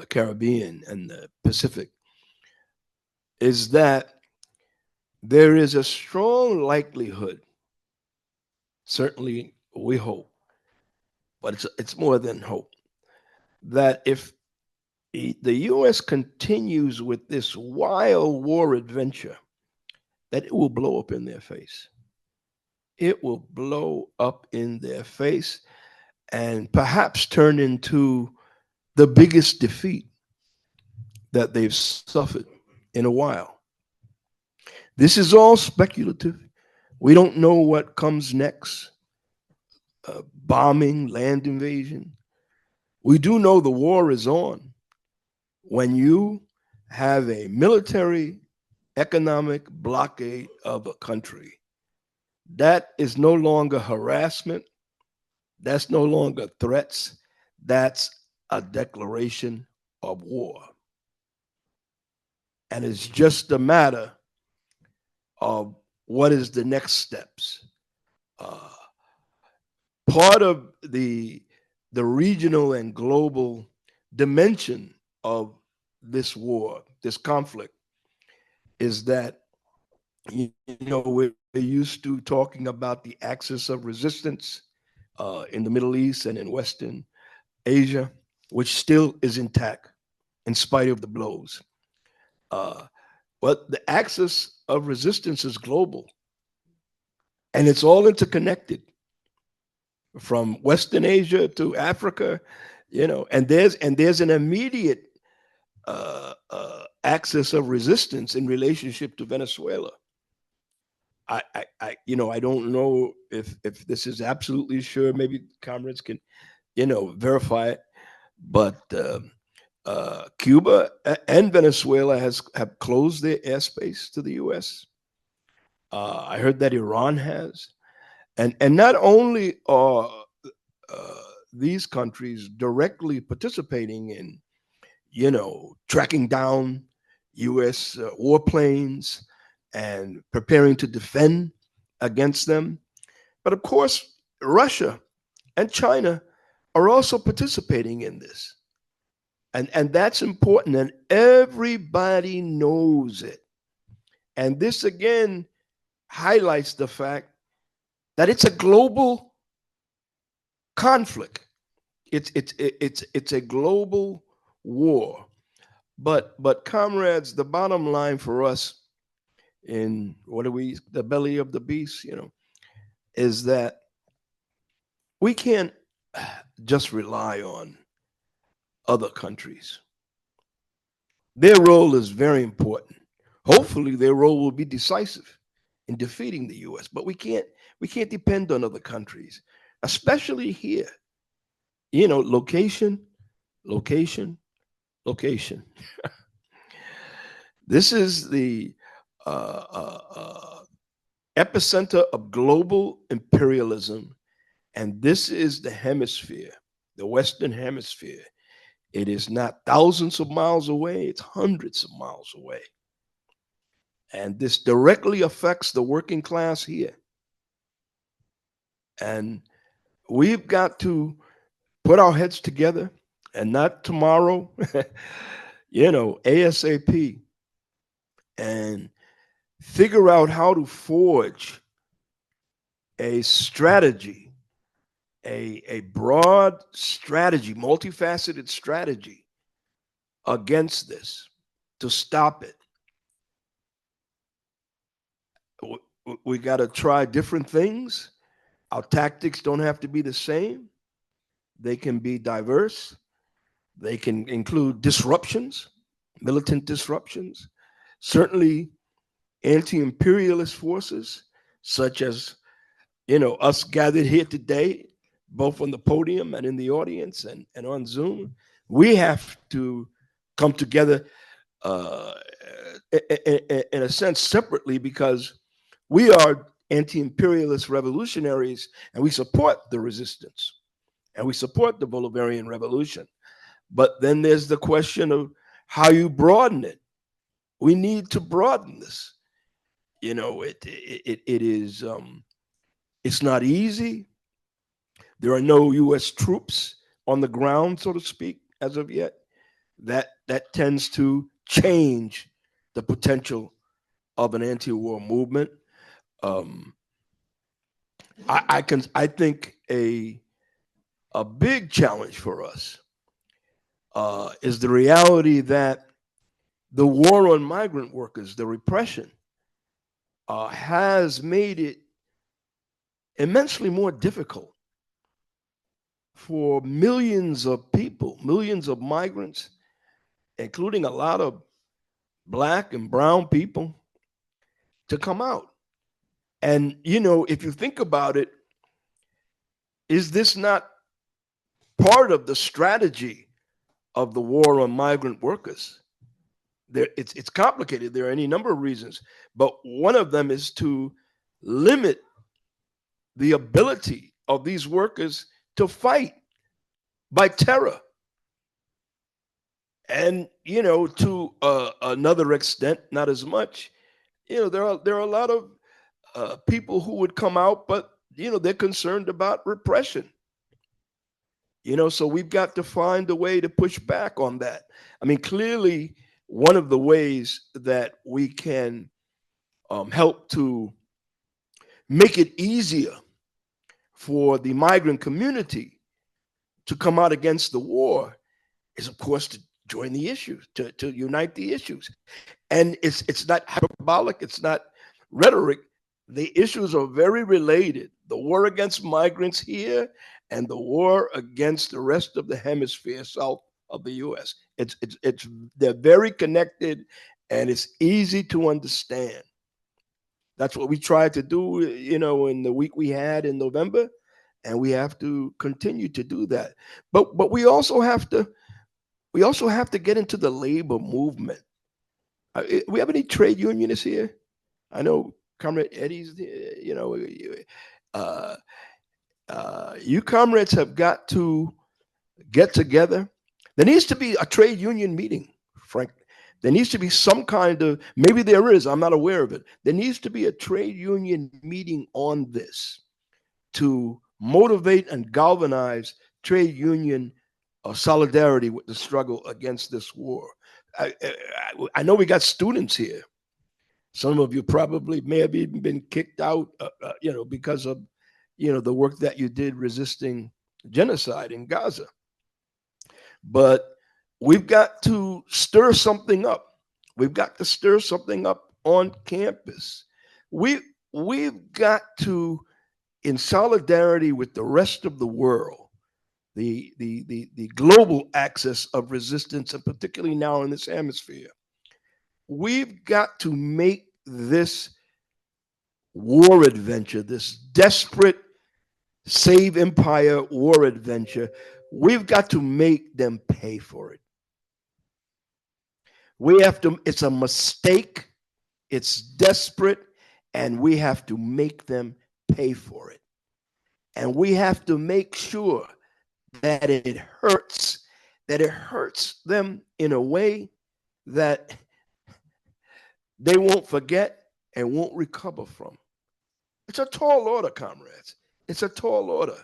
Caribbean and the Pacific, is that there is a strong likelihood, certainly we hope, but it's more than hope, that if the U.S. continues with this wild war adventure, that it will blow up in their face. It will blow up in their face and perhaps turn into the biggest defeat that they've suffered in a while. This is all speculative. We don't know what comes next. Bombing, land invasion. We do know the war is on when you have a military economic blockade of a country. That is no longer harassment. That's no longer threats. That's a declaration of war. And it's just a matter of what is the next steps. Part of the regional and global dimension of this war, this conflict, is that we're used to talking about the axis of resistance in the Middle East and in Western Asia, which still is intact in spite of the blows. But the axis of resistance is global, and it's all interconnected from Western Asia to Africa, and there's an immediate axis of resistance in relationship to Venezuela. I don't know if this is absolutely sure. Maybe comrades can, verify it. But Cuba and Venezuela have closed their airspace to the U.S. I heard that Iran has, and not only are these countries directly participating in, tracking down U.S. warplanes and preparing to defend against them, but of course, Russia and China are also participating in this. And that's important, and everybody knows it. And this again highlights the fact that it's a global conflict. It's a global war. But comrades, the bottom line for us in the belly of the beast, is that we can't just rely on other countries. Their role is very important. Hopefully their role will be decisive in defeating the US, but we can't depend on other countries, especially here. Location. This is the epicenter of global imperialism, and this is the hemisphere, the Western Hemisphere. It is not thousands of miles away, it's hundreds of miles away. And this directly affects the working class here. And we've got to put our heads together, and not tomorrow, ASAP, and figure out how to forge a strategy a broad strategy, multifaceted strategy against this to stop it. We got to try different things. Our tactics don't have to be the same. They can be diverse. They can include disruptions, militant disruptions, certainly anti-imperialist forces, such as, us gathered here today, both on the podium and in the audience and on Zoom. We have to come together in a sense separately, because we are anti-imperialist revolutionaries and we support the resistance and we support the Bolivarian Revolution. But then there's the question of how you broaden it. We need to broaden this. It is it's not easy. There are no U.S. troops on the ground, so to speak, as of yet. That tends to change the potential of an anti-war movement. I think a big challenge for us is the reality that the war on migrant workers, the repression, has made it immensely more difficult for millions of people, millions of migrants, including a lot of Black and brown people, to come out. And, if you think about it, is this not part of the strategy of the war on migrant workers? It's complicated. There are any number of reasons, but one of them is to limit the ability of these workers to fight by terror. And, to another extent, not as much, there are a lot of people who would come out, but, they're concerned about repression. So we've got to find a way to push back on that. I mean, clearly, one of the ways that we can help to make it easier for the migrant community to come out against the war is, of course, to join the issues, to unite the issues. And it's not hyperbolic, it's not rhetoric. The issues are very related. The war against migrants here and the war against the rest of the hemisphere south of the U.S. They're very connected, and it's easy to understand. That's what we tried to do, in the week we had in November, and we have to continue to do that. But we also have to get into the labor movement. We have any trade unionists here? I know Comrade Eddie's, you comrades have got to get together. There needs to be a trade union meeting, Frank. There needs to be some kind of, maybe there is, I'm not aware of it. There needs to be a trade union meeting on this to motivate and galvanize trade union solidarity with the struggle against this war. I know we got students here. Some of you probably may have even been kicked out, because of, the work that you did resisting genocide in Gaza. But we've got to stir something up. We've got to stir something up on campus. We've got to, in solidarity with the rest of the world, the global axis of resistance, and particularly now in this hemisphere, we've got to make this war adventure, this desperate save empire war adventure, we've got to make them pay for it. It's a mistake, it's desperate, and we have to make them pay for it. And we have to make sure that it hurts them in a way that they won't forget and won't recover from. It's a tall order, comrades. It's a tall order.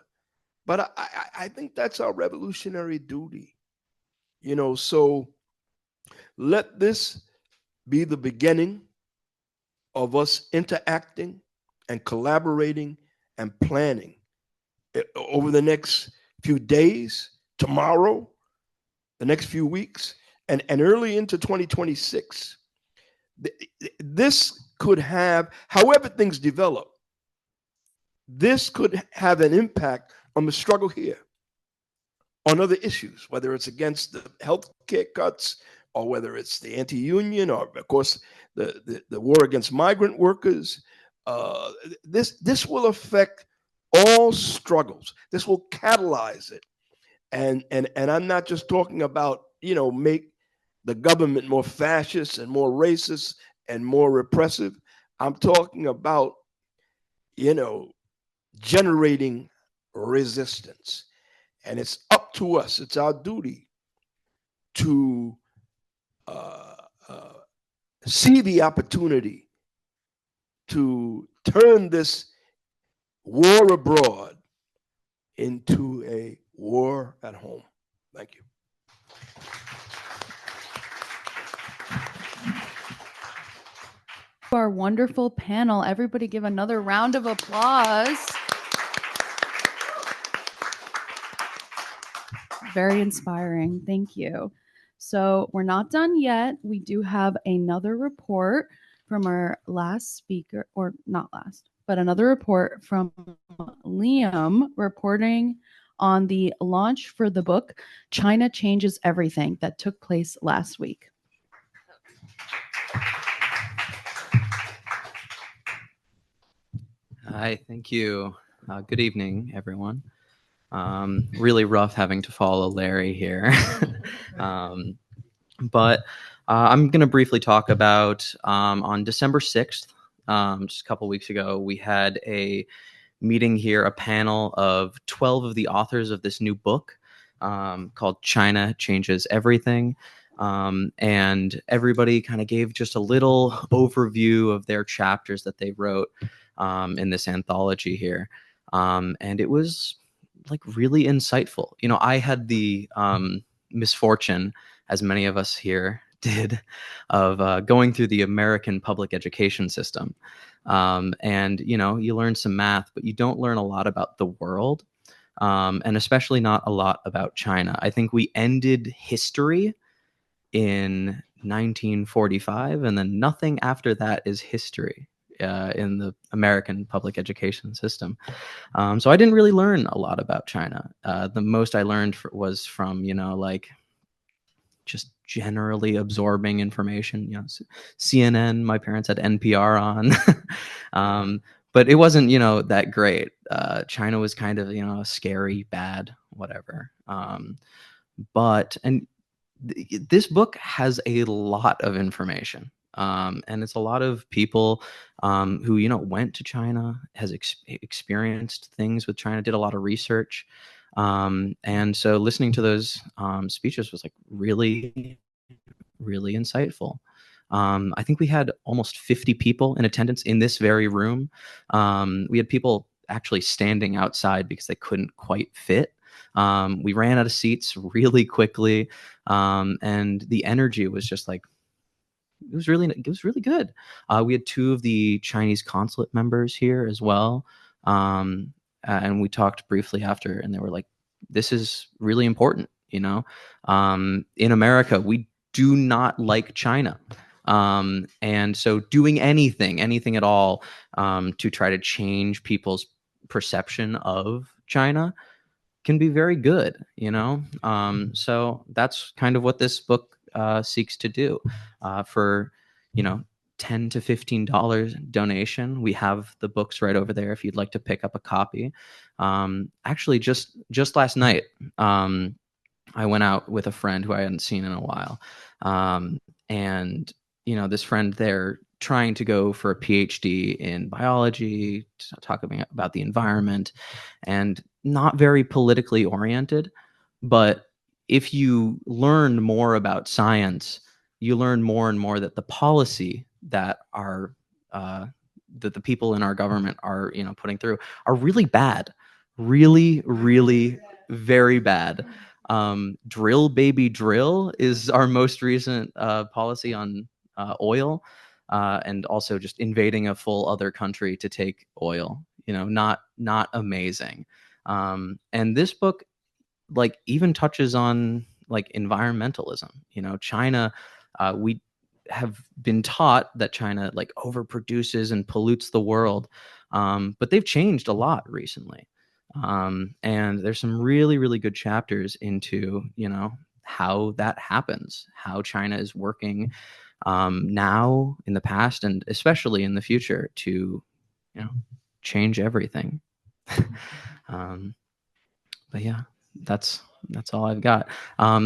But I think that's our revolutionary duty. So let this be the beginning of us interacting and collaborating and planning over the next few days, tomorrow, the next few weeks, and early into 2026. This could have, however things develop, this could have an impact on the struggle here, on other issues, whether it's against the health care cuts, or whether it's the anti-union, or of course the war against migrant workers. This will affect all struggles. This will catalyze it, and I'm not just talking about make the government more fascist and more racist and more repressive. I'm talking about generating resistance, and it's up to us. It's our duty to see the opportunity to turn this war abroad into a war at home. Thank you. Our wonderful panel. Everybody give another round of applause. Very inspiring. Thank you. So we're not done yet. We do have another report from our last speaker, or not last, but another report from Liam reporting on the launch for the book, China Changes Everything, that took place last week. Hi, thank you. Good evening, everyone. Really rough having to follow Larry here. But I'm going to briefly talk about on December 6th, just a couple weeks ago, we had a meeting here, a panel of 12 of the authors of this new book called China Changes Everything. And everybody kind of gave just a little overview of their chapters that they wrote in this anthology here. And it was like really insightful. I had the misfortune, as many of us here did, of going through the American public education system. And, you learn some math, but you don't learn a lot about the world, and especially not a lot about China. I think we ended history in 1945, and then nothing after that is history in the American public education system. So I didn't really learn a lot about China. The most I learned was from, just generally absorbing information. CNN, my parents had NPR on. But it wasn't, that great. China was kind of, scary, bad, whatever. This book has a lot of information. And it's a lot of people who, went to China, has experienced things with China, did a lot of research. And so listening to those speeches was like really, really insightful. I think we had almost 50 people in attendance in this very room. We had people actually standing outside because they couldn't quite fit. We ran out of seats really quickly. And the energy was just like, it was really good. We had 2 of the Chinese consulate members here as well. And we talked briefly after, and they were like, this is really important. In America, we do not like China. And so doing anything at all to try to change people's perception of China can be very good, so that's kind of what this book seeks to do. For $10 to $15 donation, we have the books right over there if you'd like to pick up a copy. Actually, just last night, I went out with a friend who I hadn't seen in a while, and this friend, they're trying to go for a PhD in biology, talking about the environment, and not very politically oriented. But if you learn more about science, you learn more and more that the policy that that the people in our government are putting through are really bad, really, really very bad. Drill baby drill is our most recent policy on oil, and also just invading a full other country to take oil. Not amazing. And this book like even touches on like environmentalism. China, we have been taught that China like overproduces and pollutes the world, but they've changed a lot recently. And there's some really, really good chapters into how that happens, how China is working now, in the past, and especially in the future to change everything. But yeah, that's all I've got.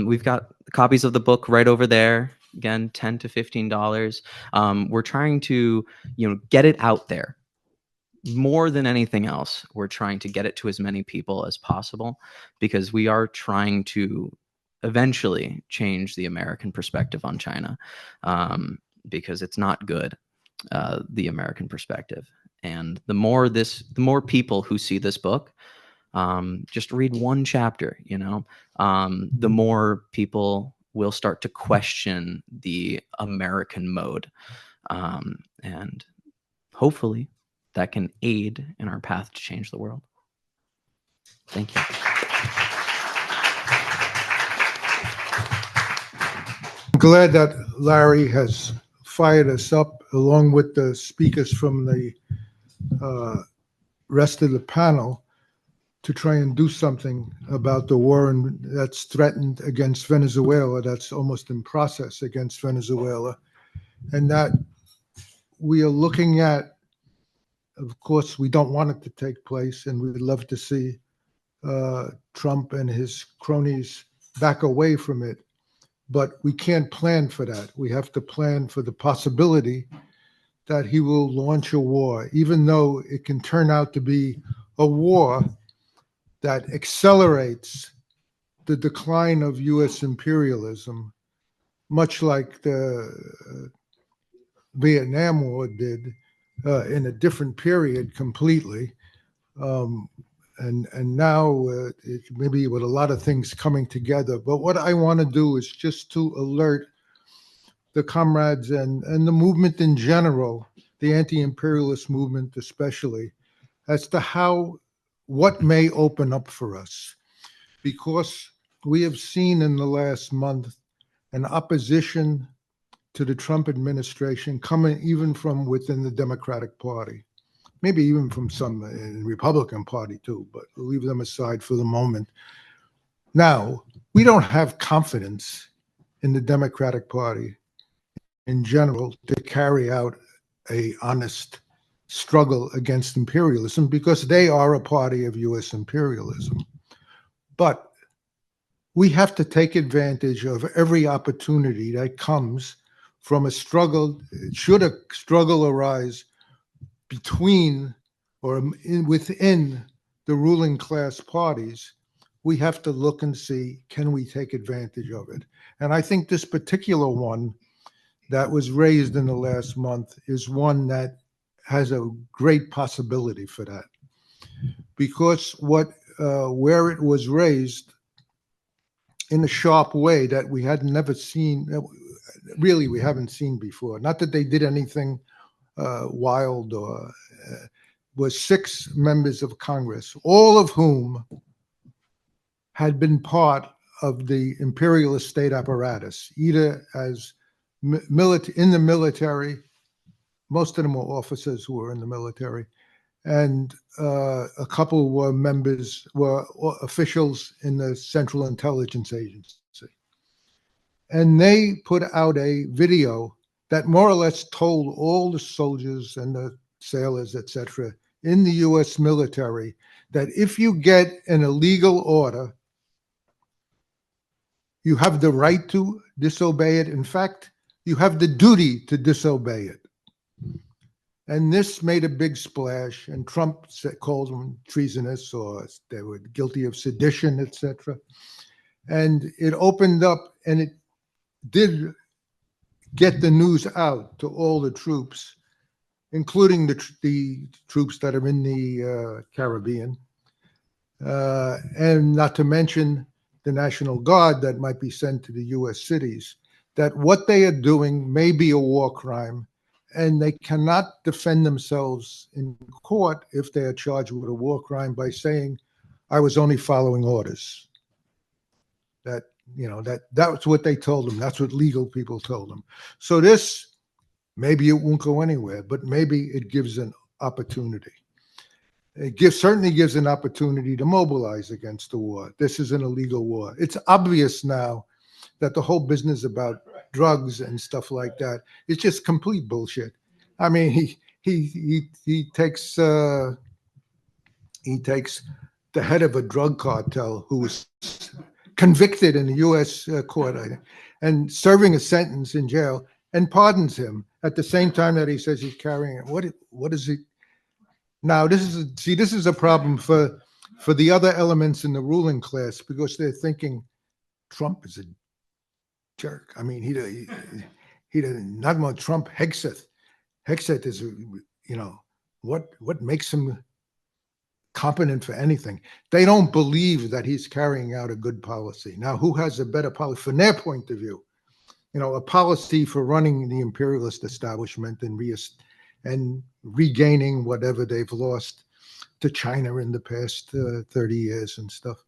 We've got copies of the book right over there. Again, $10 to $15. We're trying to get it out there. More than anything else, we're trying to get it to as many people as possible, because we are trying to eventually change the American perspective on China, because it's not good, the American perspective. And the more people who see this book, just read one chapter, the more people will start to question the American mode. And hopefully that can aid in our path to change the world. Thank you. I'm glad that Larry has fired us up, along with the speakers from the rest of the panel, to try and do something about the war that's threatened against Venezuela, that's almost in process against Venezuela, and that we are looking at. Of course, we don't want it to take place, and we'd love to see Trump and his cronies back away from it. But we can't plan for that. We have to plan for the possibility that he will launch a war, even though it can turn out to be a war that accelerates the decline of U.S. imperialism, much like the Vietnam War did, in a different period completely. And now maybe with a lot of things coming together. But what I want to do is just to alert the comrades and the movement in general, the anti-imperialist movement especially, as to what may open up for us. Because we have seen in the last month an opposition to the Trump administration coming even from within the Democratic Party, maybe even from some in the Republican Party too, but we'll leave them aside for the moment. Now, we don't have confidence in the Democratic Party in general to carry out an honest struggle against imperialism, because they are a party of U.S. imperialism. But we have to take advantage of every opportunity that comes from a struggle. Should a struggle arise between or within the ruling class parties, we have to look and see, can we take advantage of it? And I think this particular one that was raised in the last month is one that has a great possibility for that. Because where it was raised in a sharp way that we had never seen, really we haven't seen before. Not that they did anything wild, or was 6 members of Congress, all of whom had been part of the imperialist state apparatus, either as in the military. Most of them were officers who were in the military, and a couple were officials in the Central Intelligence Agency. And they put out a video that more or less told all the soldiers and the sailors, etc., in the U.S. military that if you get an illegal order, you have the right to disobey it. In fact, you have the duty to disobey it. And this made a big splash, and Trump called them treasonous, or they were guilty of sedition, etc. And it opened up, and it did get the news out to all the troops, including the troops that are in the Caribbean, and not to mention the National Guard that might be sent to the U.S. cities, that what they are doing may be a war crime, and they cannot defend themselves in court if they are charged with a war crime by saying, I was only following orders. That's what they told him. That's what legal people told him. So this, maybe it won't go anywhere, but maybe it gives an opportunity. It certainly gives an opportunity to mobilize against the war. This is an illegal war. It's obvious now that the whole business about drugs and stuff like that is just complete bullshit. I mean, he takes the head of a drug cartel who was convicted in the U.S. court, I think, and serving a sentence in jail, and pardons him at the same time that he says he's carrying it. What is he? Now, this is a problem for the other elements in the ruling class, because they're thinking Trump is a jerk. I mean, he doesn't, not about Trump. Hegseth is, what makes him competent for anything? They don't believe that he's carrying out a good policy. Now, who has a better policy from their point of view? A policy for running the imperialist establishment and regaining whatever they've lost to China in the past 30 years and stuff.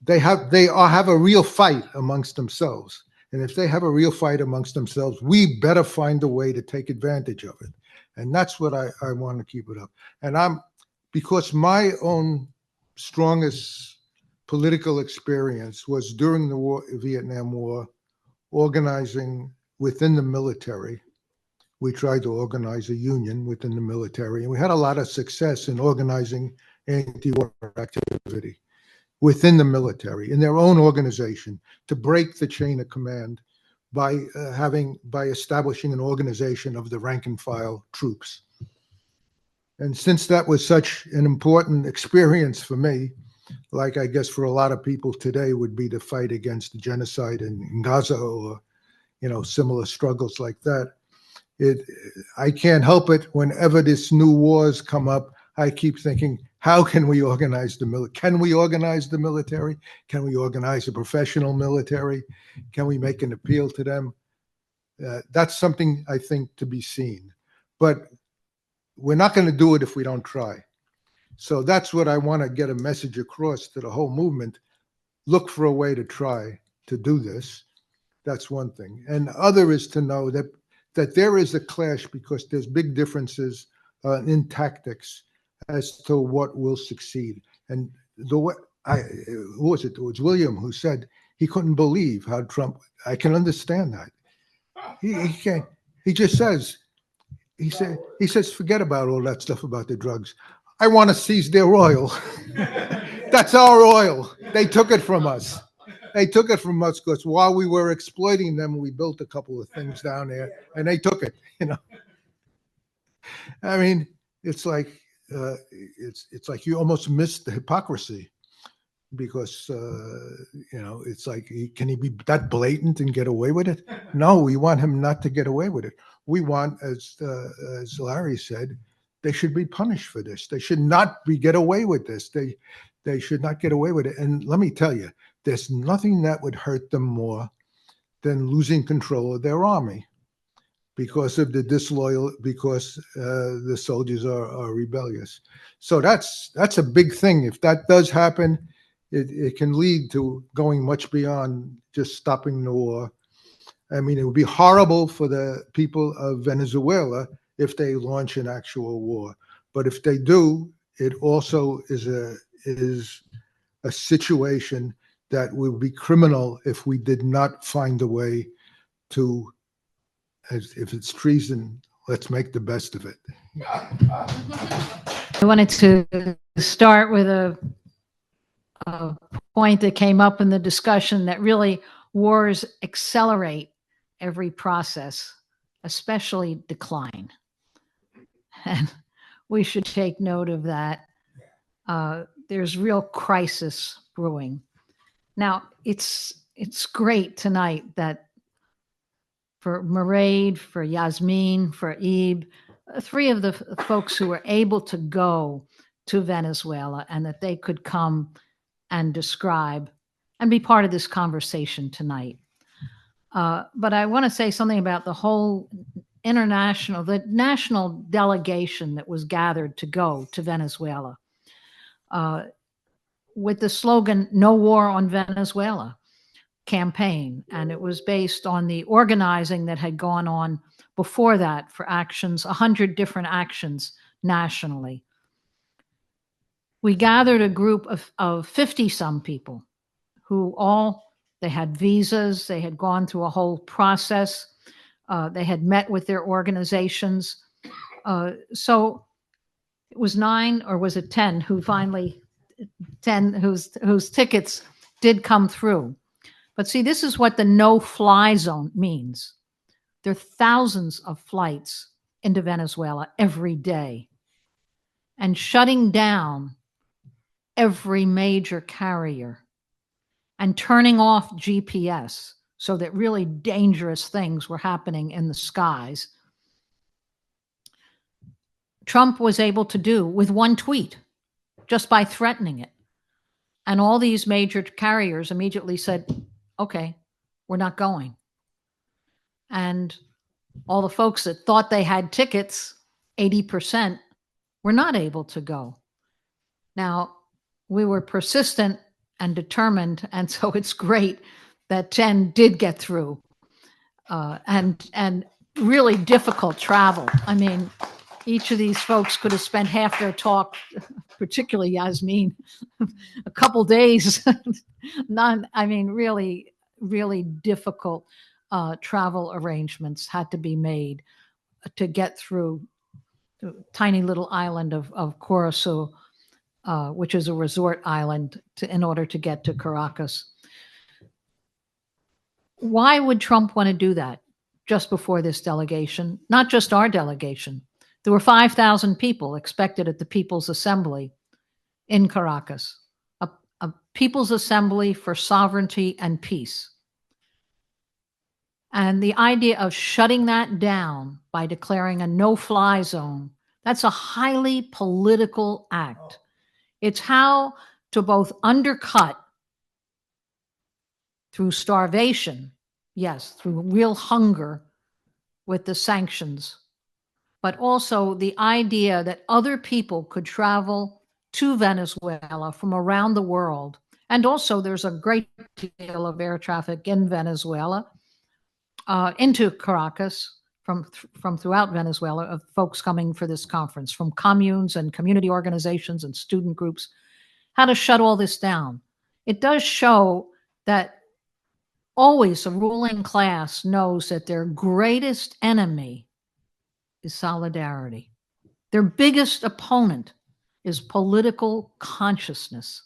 They have a real fight amongst themselves. And if they have a real fight amongst themselves, we better find a way to take advantage of it. And that's what I want to keep it up. And because my own strongest political experience was during the Vietnam War, organizing within the military. We tried to organize a union within the military, and we had a lot of success in organizing anti-war activity within the military, in their own organization, to break the chain of command by establishing an organization of the rank and file troops. And since that was such an important experience for me, like I guess for a lot of people today would be the fight against the genocide in Gaza or, similar struggles like that. I can't help it. Whenever this new wars come up, I keep thinking, how can we organize the military? Can we organize the military? Can we organize a professional military? Can we make an appeal to them? That's something I think to be seen. But we're not going to do it if we don't try. So that's what I want to get a message across to the whole movement. Look for a way to try to do this. That's one thing. And other is to know that there is a clash, because there's big differences in tactics as to what will succeed. And who was it? It was William who said he couldn't believe how Trump. I can understand that. He can't. He just says. He says, forget about all that stuff about the drugs. I want to seize their oil. That's our oil. They took it from us. They took it from us because while we were exploiting them, we built a couple of things down there, and they took it. I mean, it's like you almost missed the hypocrisy, because it's like, can he be that blatant and get away with it? No, we want him not to get away with it. We want, as Larry said, they should be punished for this. They should not get away with this. They should not get away with it. And let me tell you, there's nothing that would hurt them more than losing control of their army because of the the soldiers are rebellious. So that's a big thing. If that does happen, it can lead to going much beyond just stopping the war. I mean, it would be horrible for the people of Venezuela if they launch an actual war. But if they do, it also is a situation that would be criminal if we did not find a way to, if it's treason, let's make the best of it. I wanted to start with a point that came up in the discussion, that really wars accelerate every process, especially decline. And we should take note of that. There's real crisis brewing. Now, it's great tonight that for Mairead, for Yasmin, for Ebe, three of the folks who were able to go to Venezuela, and that they could come and describe and be part of this conversation tonight. But I want to say something about the whole the national delegation that was gathered to go to Venezuela. with the slogan, "No War on Venezuela" campaign. And it was based on the organizing that had gone on before that for actions, 100 different actions nationally. We gathered a group of 50 some people who they had visas, they had gone through a whole process, they had met with their organizations. So it was 9, or was it 10 who finally, 10 whose tickets did come through. But see, this is what the no-fly zone means. There are thousands of flights into Venezuela every day, and shutting down every major carrier and turning off GPS so that really dangerous things were happening in the skies. Trump was able to do with one tweet, just by threatening it. And all these major carriers immediately said, okay, we're not going. And all the folks that thought they had tickets, 80%, were not able to go. Now, we were persistent and determined, and so it's great that 10 did get through. And really difficult travel. I mean, each of these folks could have spent half their talk, particularly Yasmin, a couple days. Really, really difficult travel arrangements had to be made to get through the tiny little island of Curacao, which is a resort island, in order to get to Caracas. Why would Trump want to do that just before this delegation? Not just our delegation. There were 5,000 people expected at the People's Assembly in Caracas, a People's Assembly for sovereignty and peace. And the idea of shutting that down by declaring a no-fly zone, that's a highly political act. It's how to both undercut through starvation, yes, through real hunger with the sanctions, but also the idea that other people could travel to Venezuela from around the world. And also there's a great deal of air traffic in Venezuela, into Caracas from throughout Venezuela, of folks coming for this conference, from communes and community organizations and student groups, how to shut all this down. It does show that always a ruling class knows that their greatest enemy is solidarity. Their biggest opponent is political consciousness.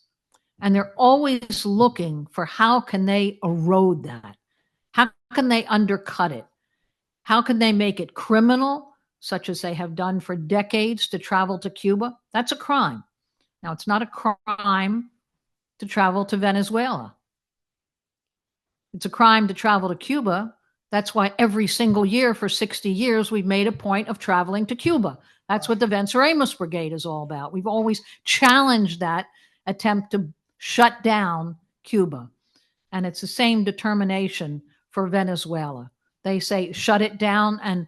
And they're always looking for how can they erode that? How can they undercut it? How can they make it criminal, such as they have done for decades to travel to Cuba? That's a crime. Now, it's not a crime to travel to Venezuela. It's a crime to travel to Cuba. That's why every single year for 60 years, we've made a point of traveling to Cuba. That's what the Venceremos Brigade is all about. We've always challenged that attempt to shut down Cuba. And it's the same determination for Venezuela. They say, shut it down. And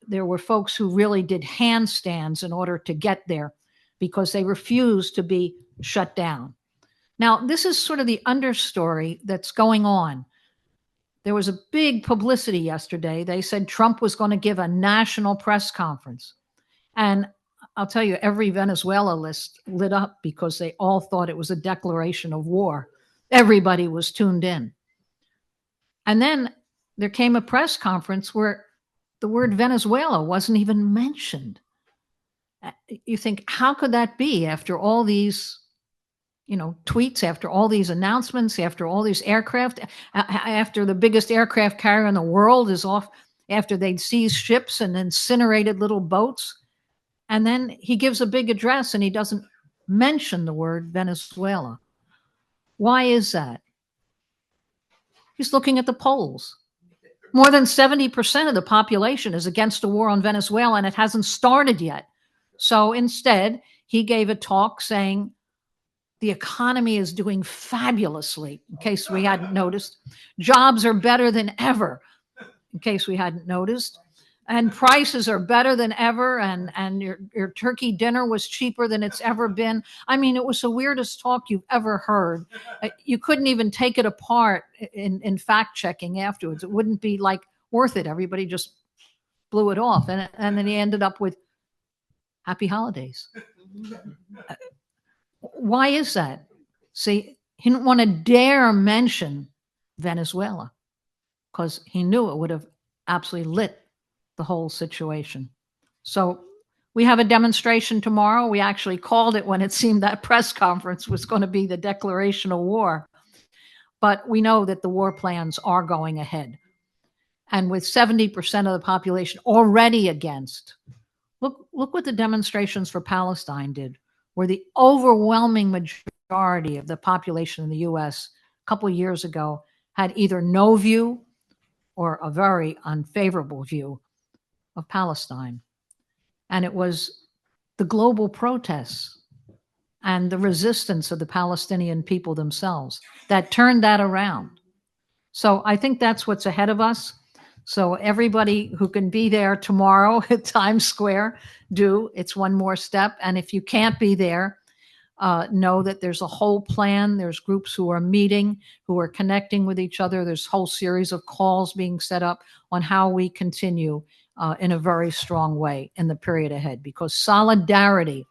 there were folks who really did handstands in order to get there because they refused to be shut down. Now, this is sort of the understory that's going on. There was a big publicity yesterday. They said Trump was going to give a national press conference. And I'll tell you, every Venezuela list lit up because they all thought it was a declaration of war. Everybody was tuned in. And then there came a press conference where the word Venezuela wasn't even mentioned. You think, how could that be after all these, tweets, after all these announcements, after all these aircraft, after the biggest aircraft carrier in the world is off, after they'd seized ships and incinerated little boats? And then he gives a big address and he doesn't mention the word Venezuela. Why is that? He's looking at the polls. More than 70% of the population is against a war on Venezuela, and it hasn't started yet. So instead, he gave a talk saying the economy is doing fabulously, in case we hadn't noticed. Jobs are better than ever, in case we hadn't noticed. and prices are better than ever, and your turkey dinner was cheaper than it's ever been. I mean, it was the weirdest talk you've ever heard. You couldn't even take it apart in fact checking afterwards. It wouldn't be like worth it. Everybody just blew it off, and then he ended up with happy holidays. Why is that? See, he didn't want to dare mention Venezuela because he knew it would have absolutely lit the whole situation. So we have a demonstration tomorrow. We actually called it when it seemed that press conference was going to be the declaration of war. But we know that the war plans are going ahead. And with 70% of the population already against, look what the demonstrations for Palestine did, where the overwhelming majority of the population in the US a couple of years ago had either no view or a very unfavorable view of Palestine. And it was the global protests and the resistance of the Palestinian people themselves that turned that around. So I think that's what's ahead of us. So everybody who can be there tomorrow at Times Square, do. It's one more step. And if you can't be there, know that there's a whole plan. There's groups who are meeting, who are connecting with each other. There's a whole series of calls being set up on how we continue in a very strong way in the period ahead, because solidarity,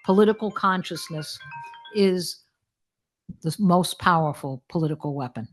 political consciousness, is the most powerful political weapon.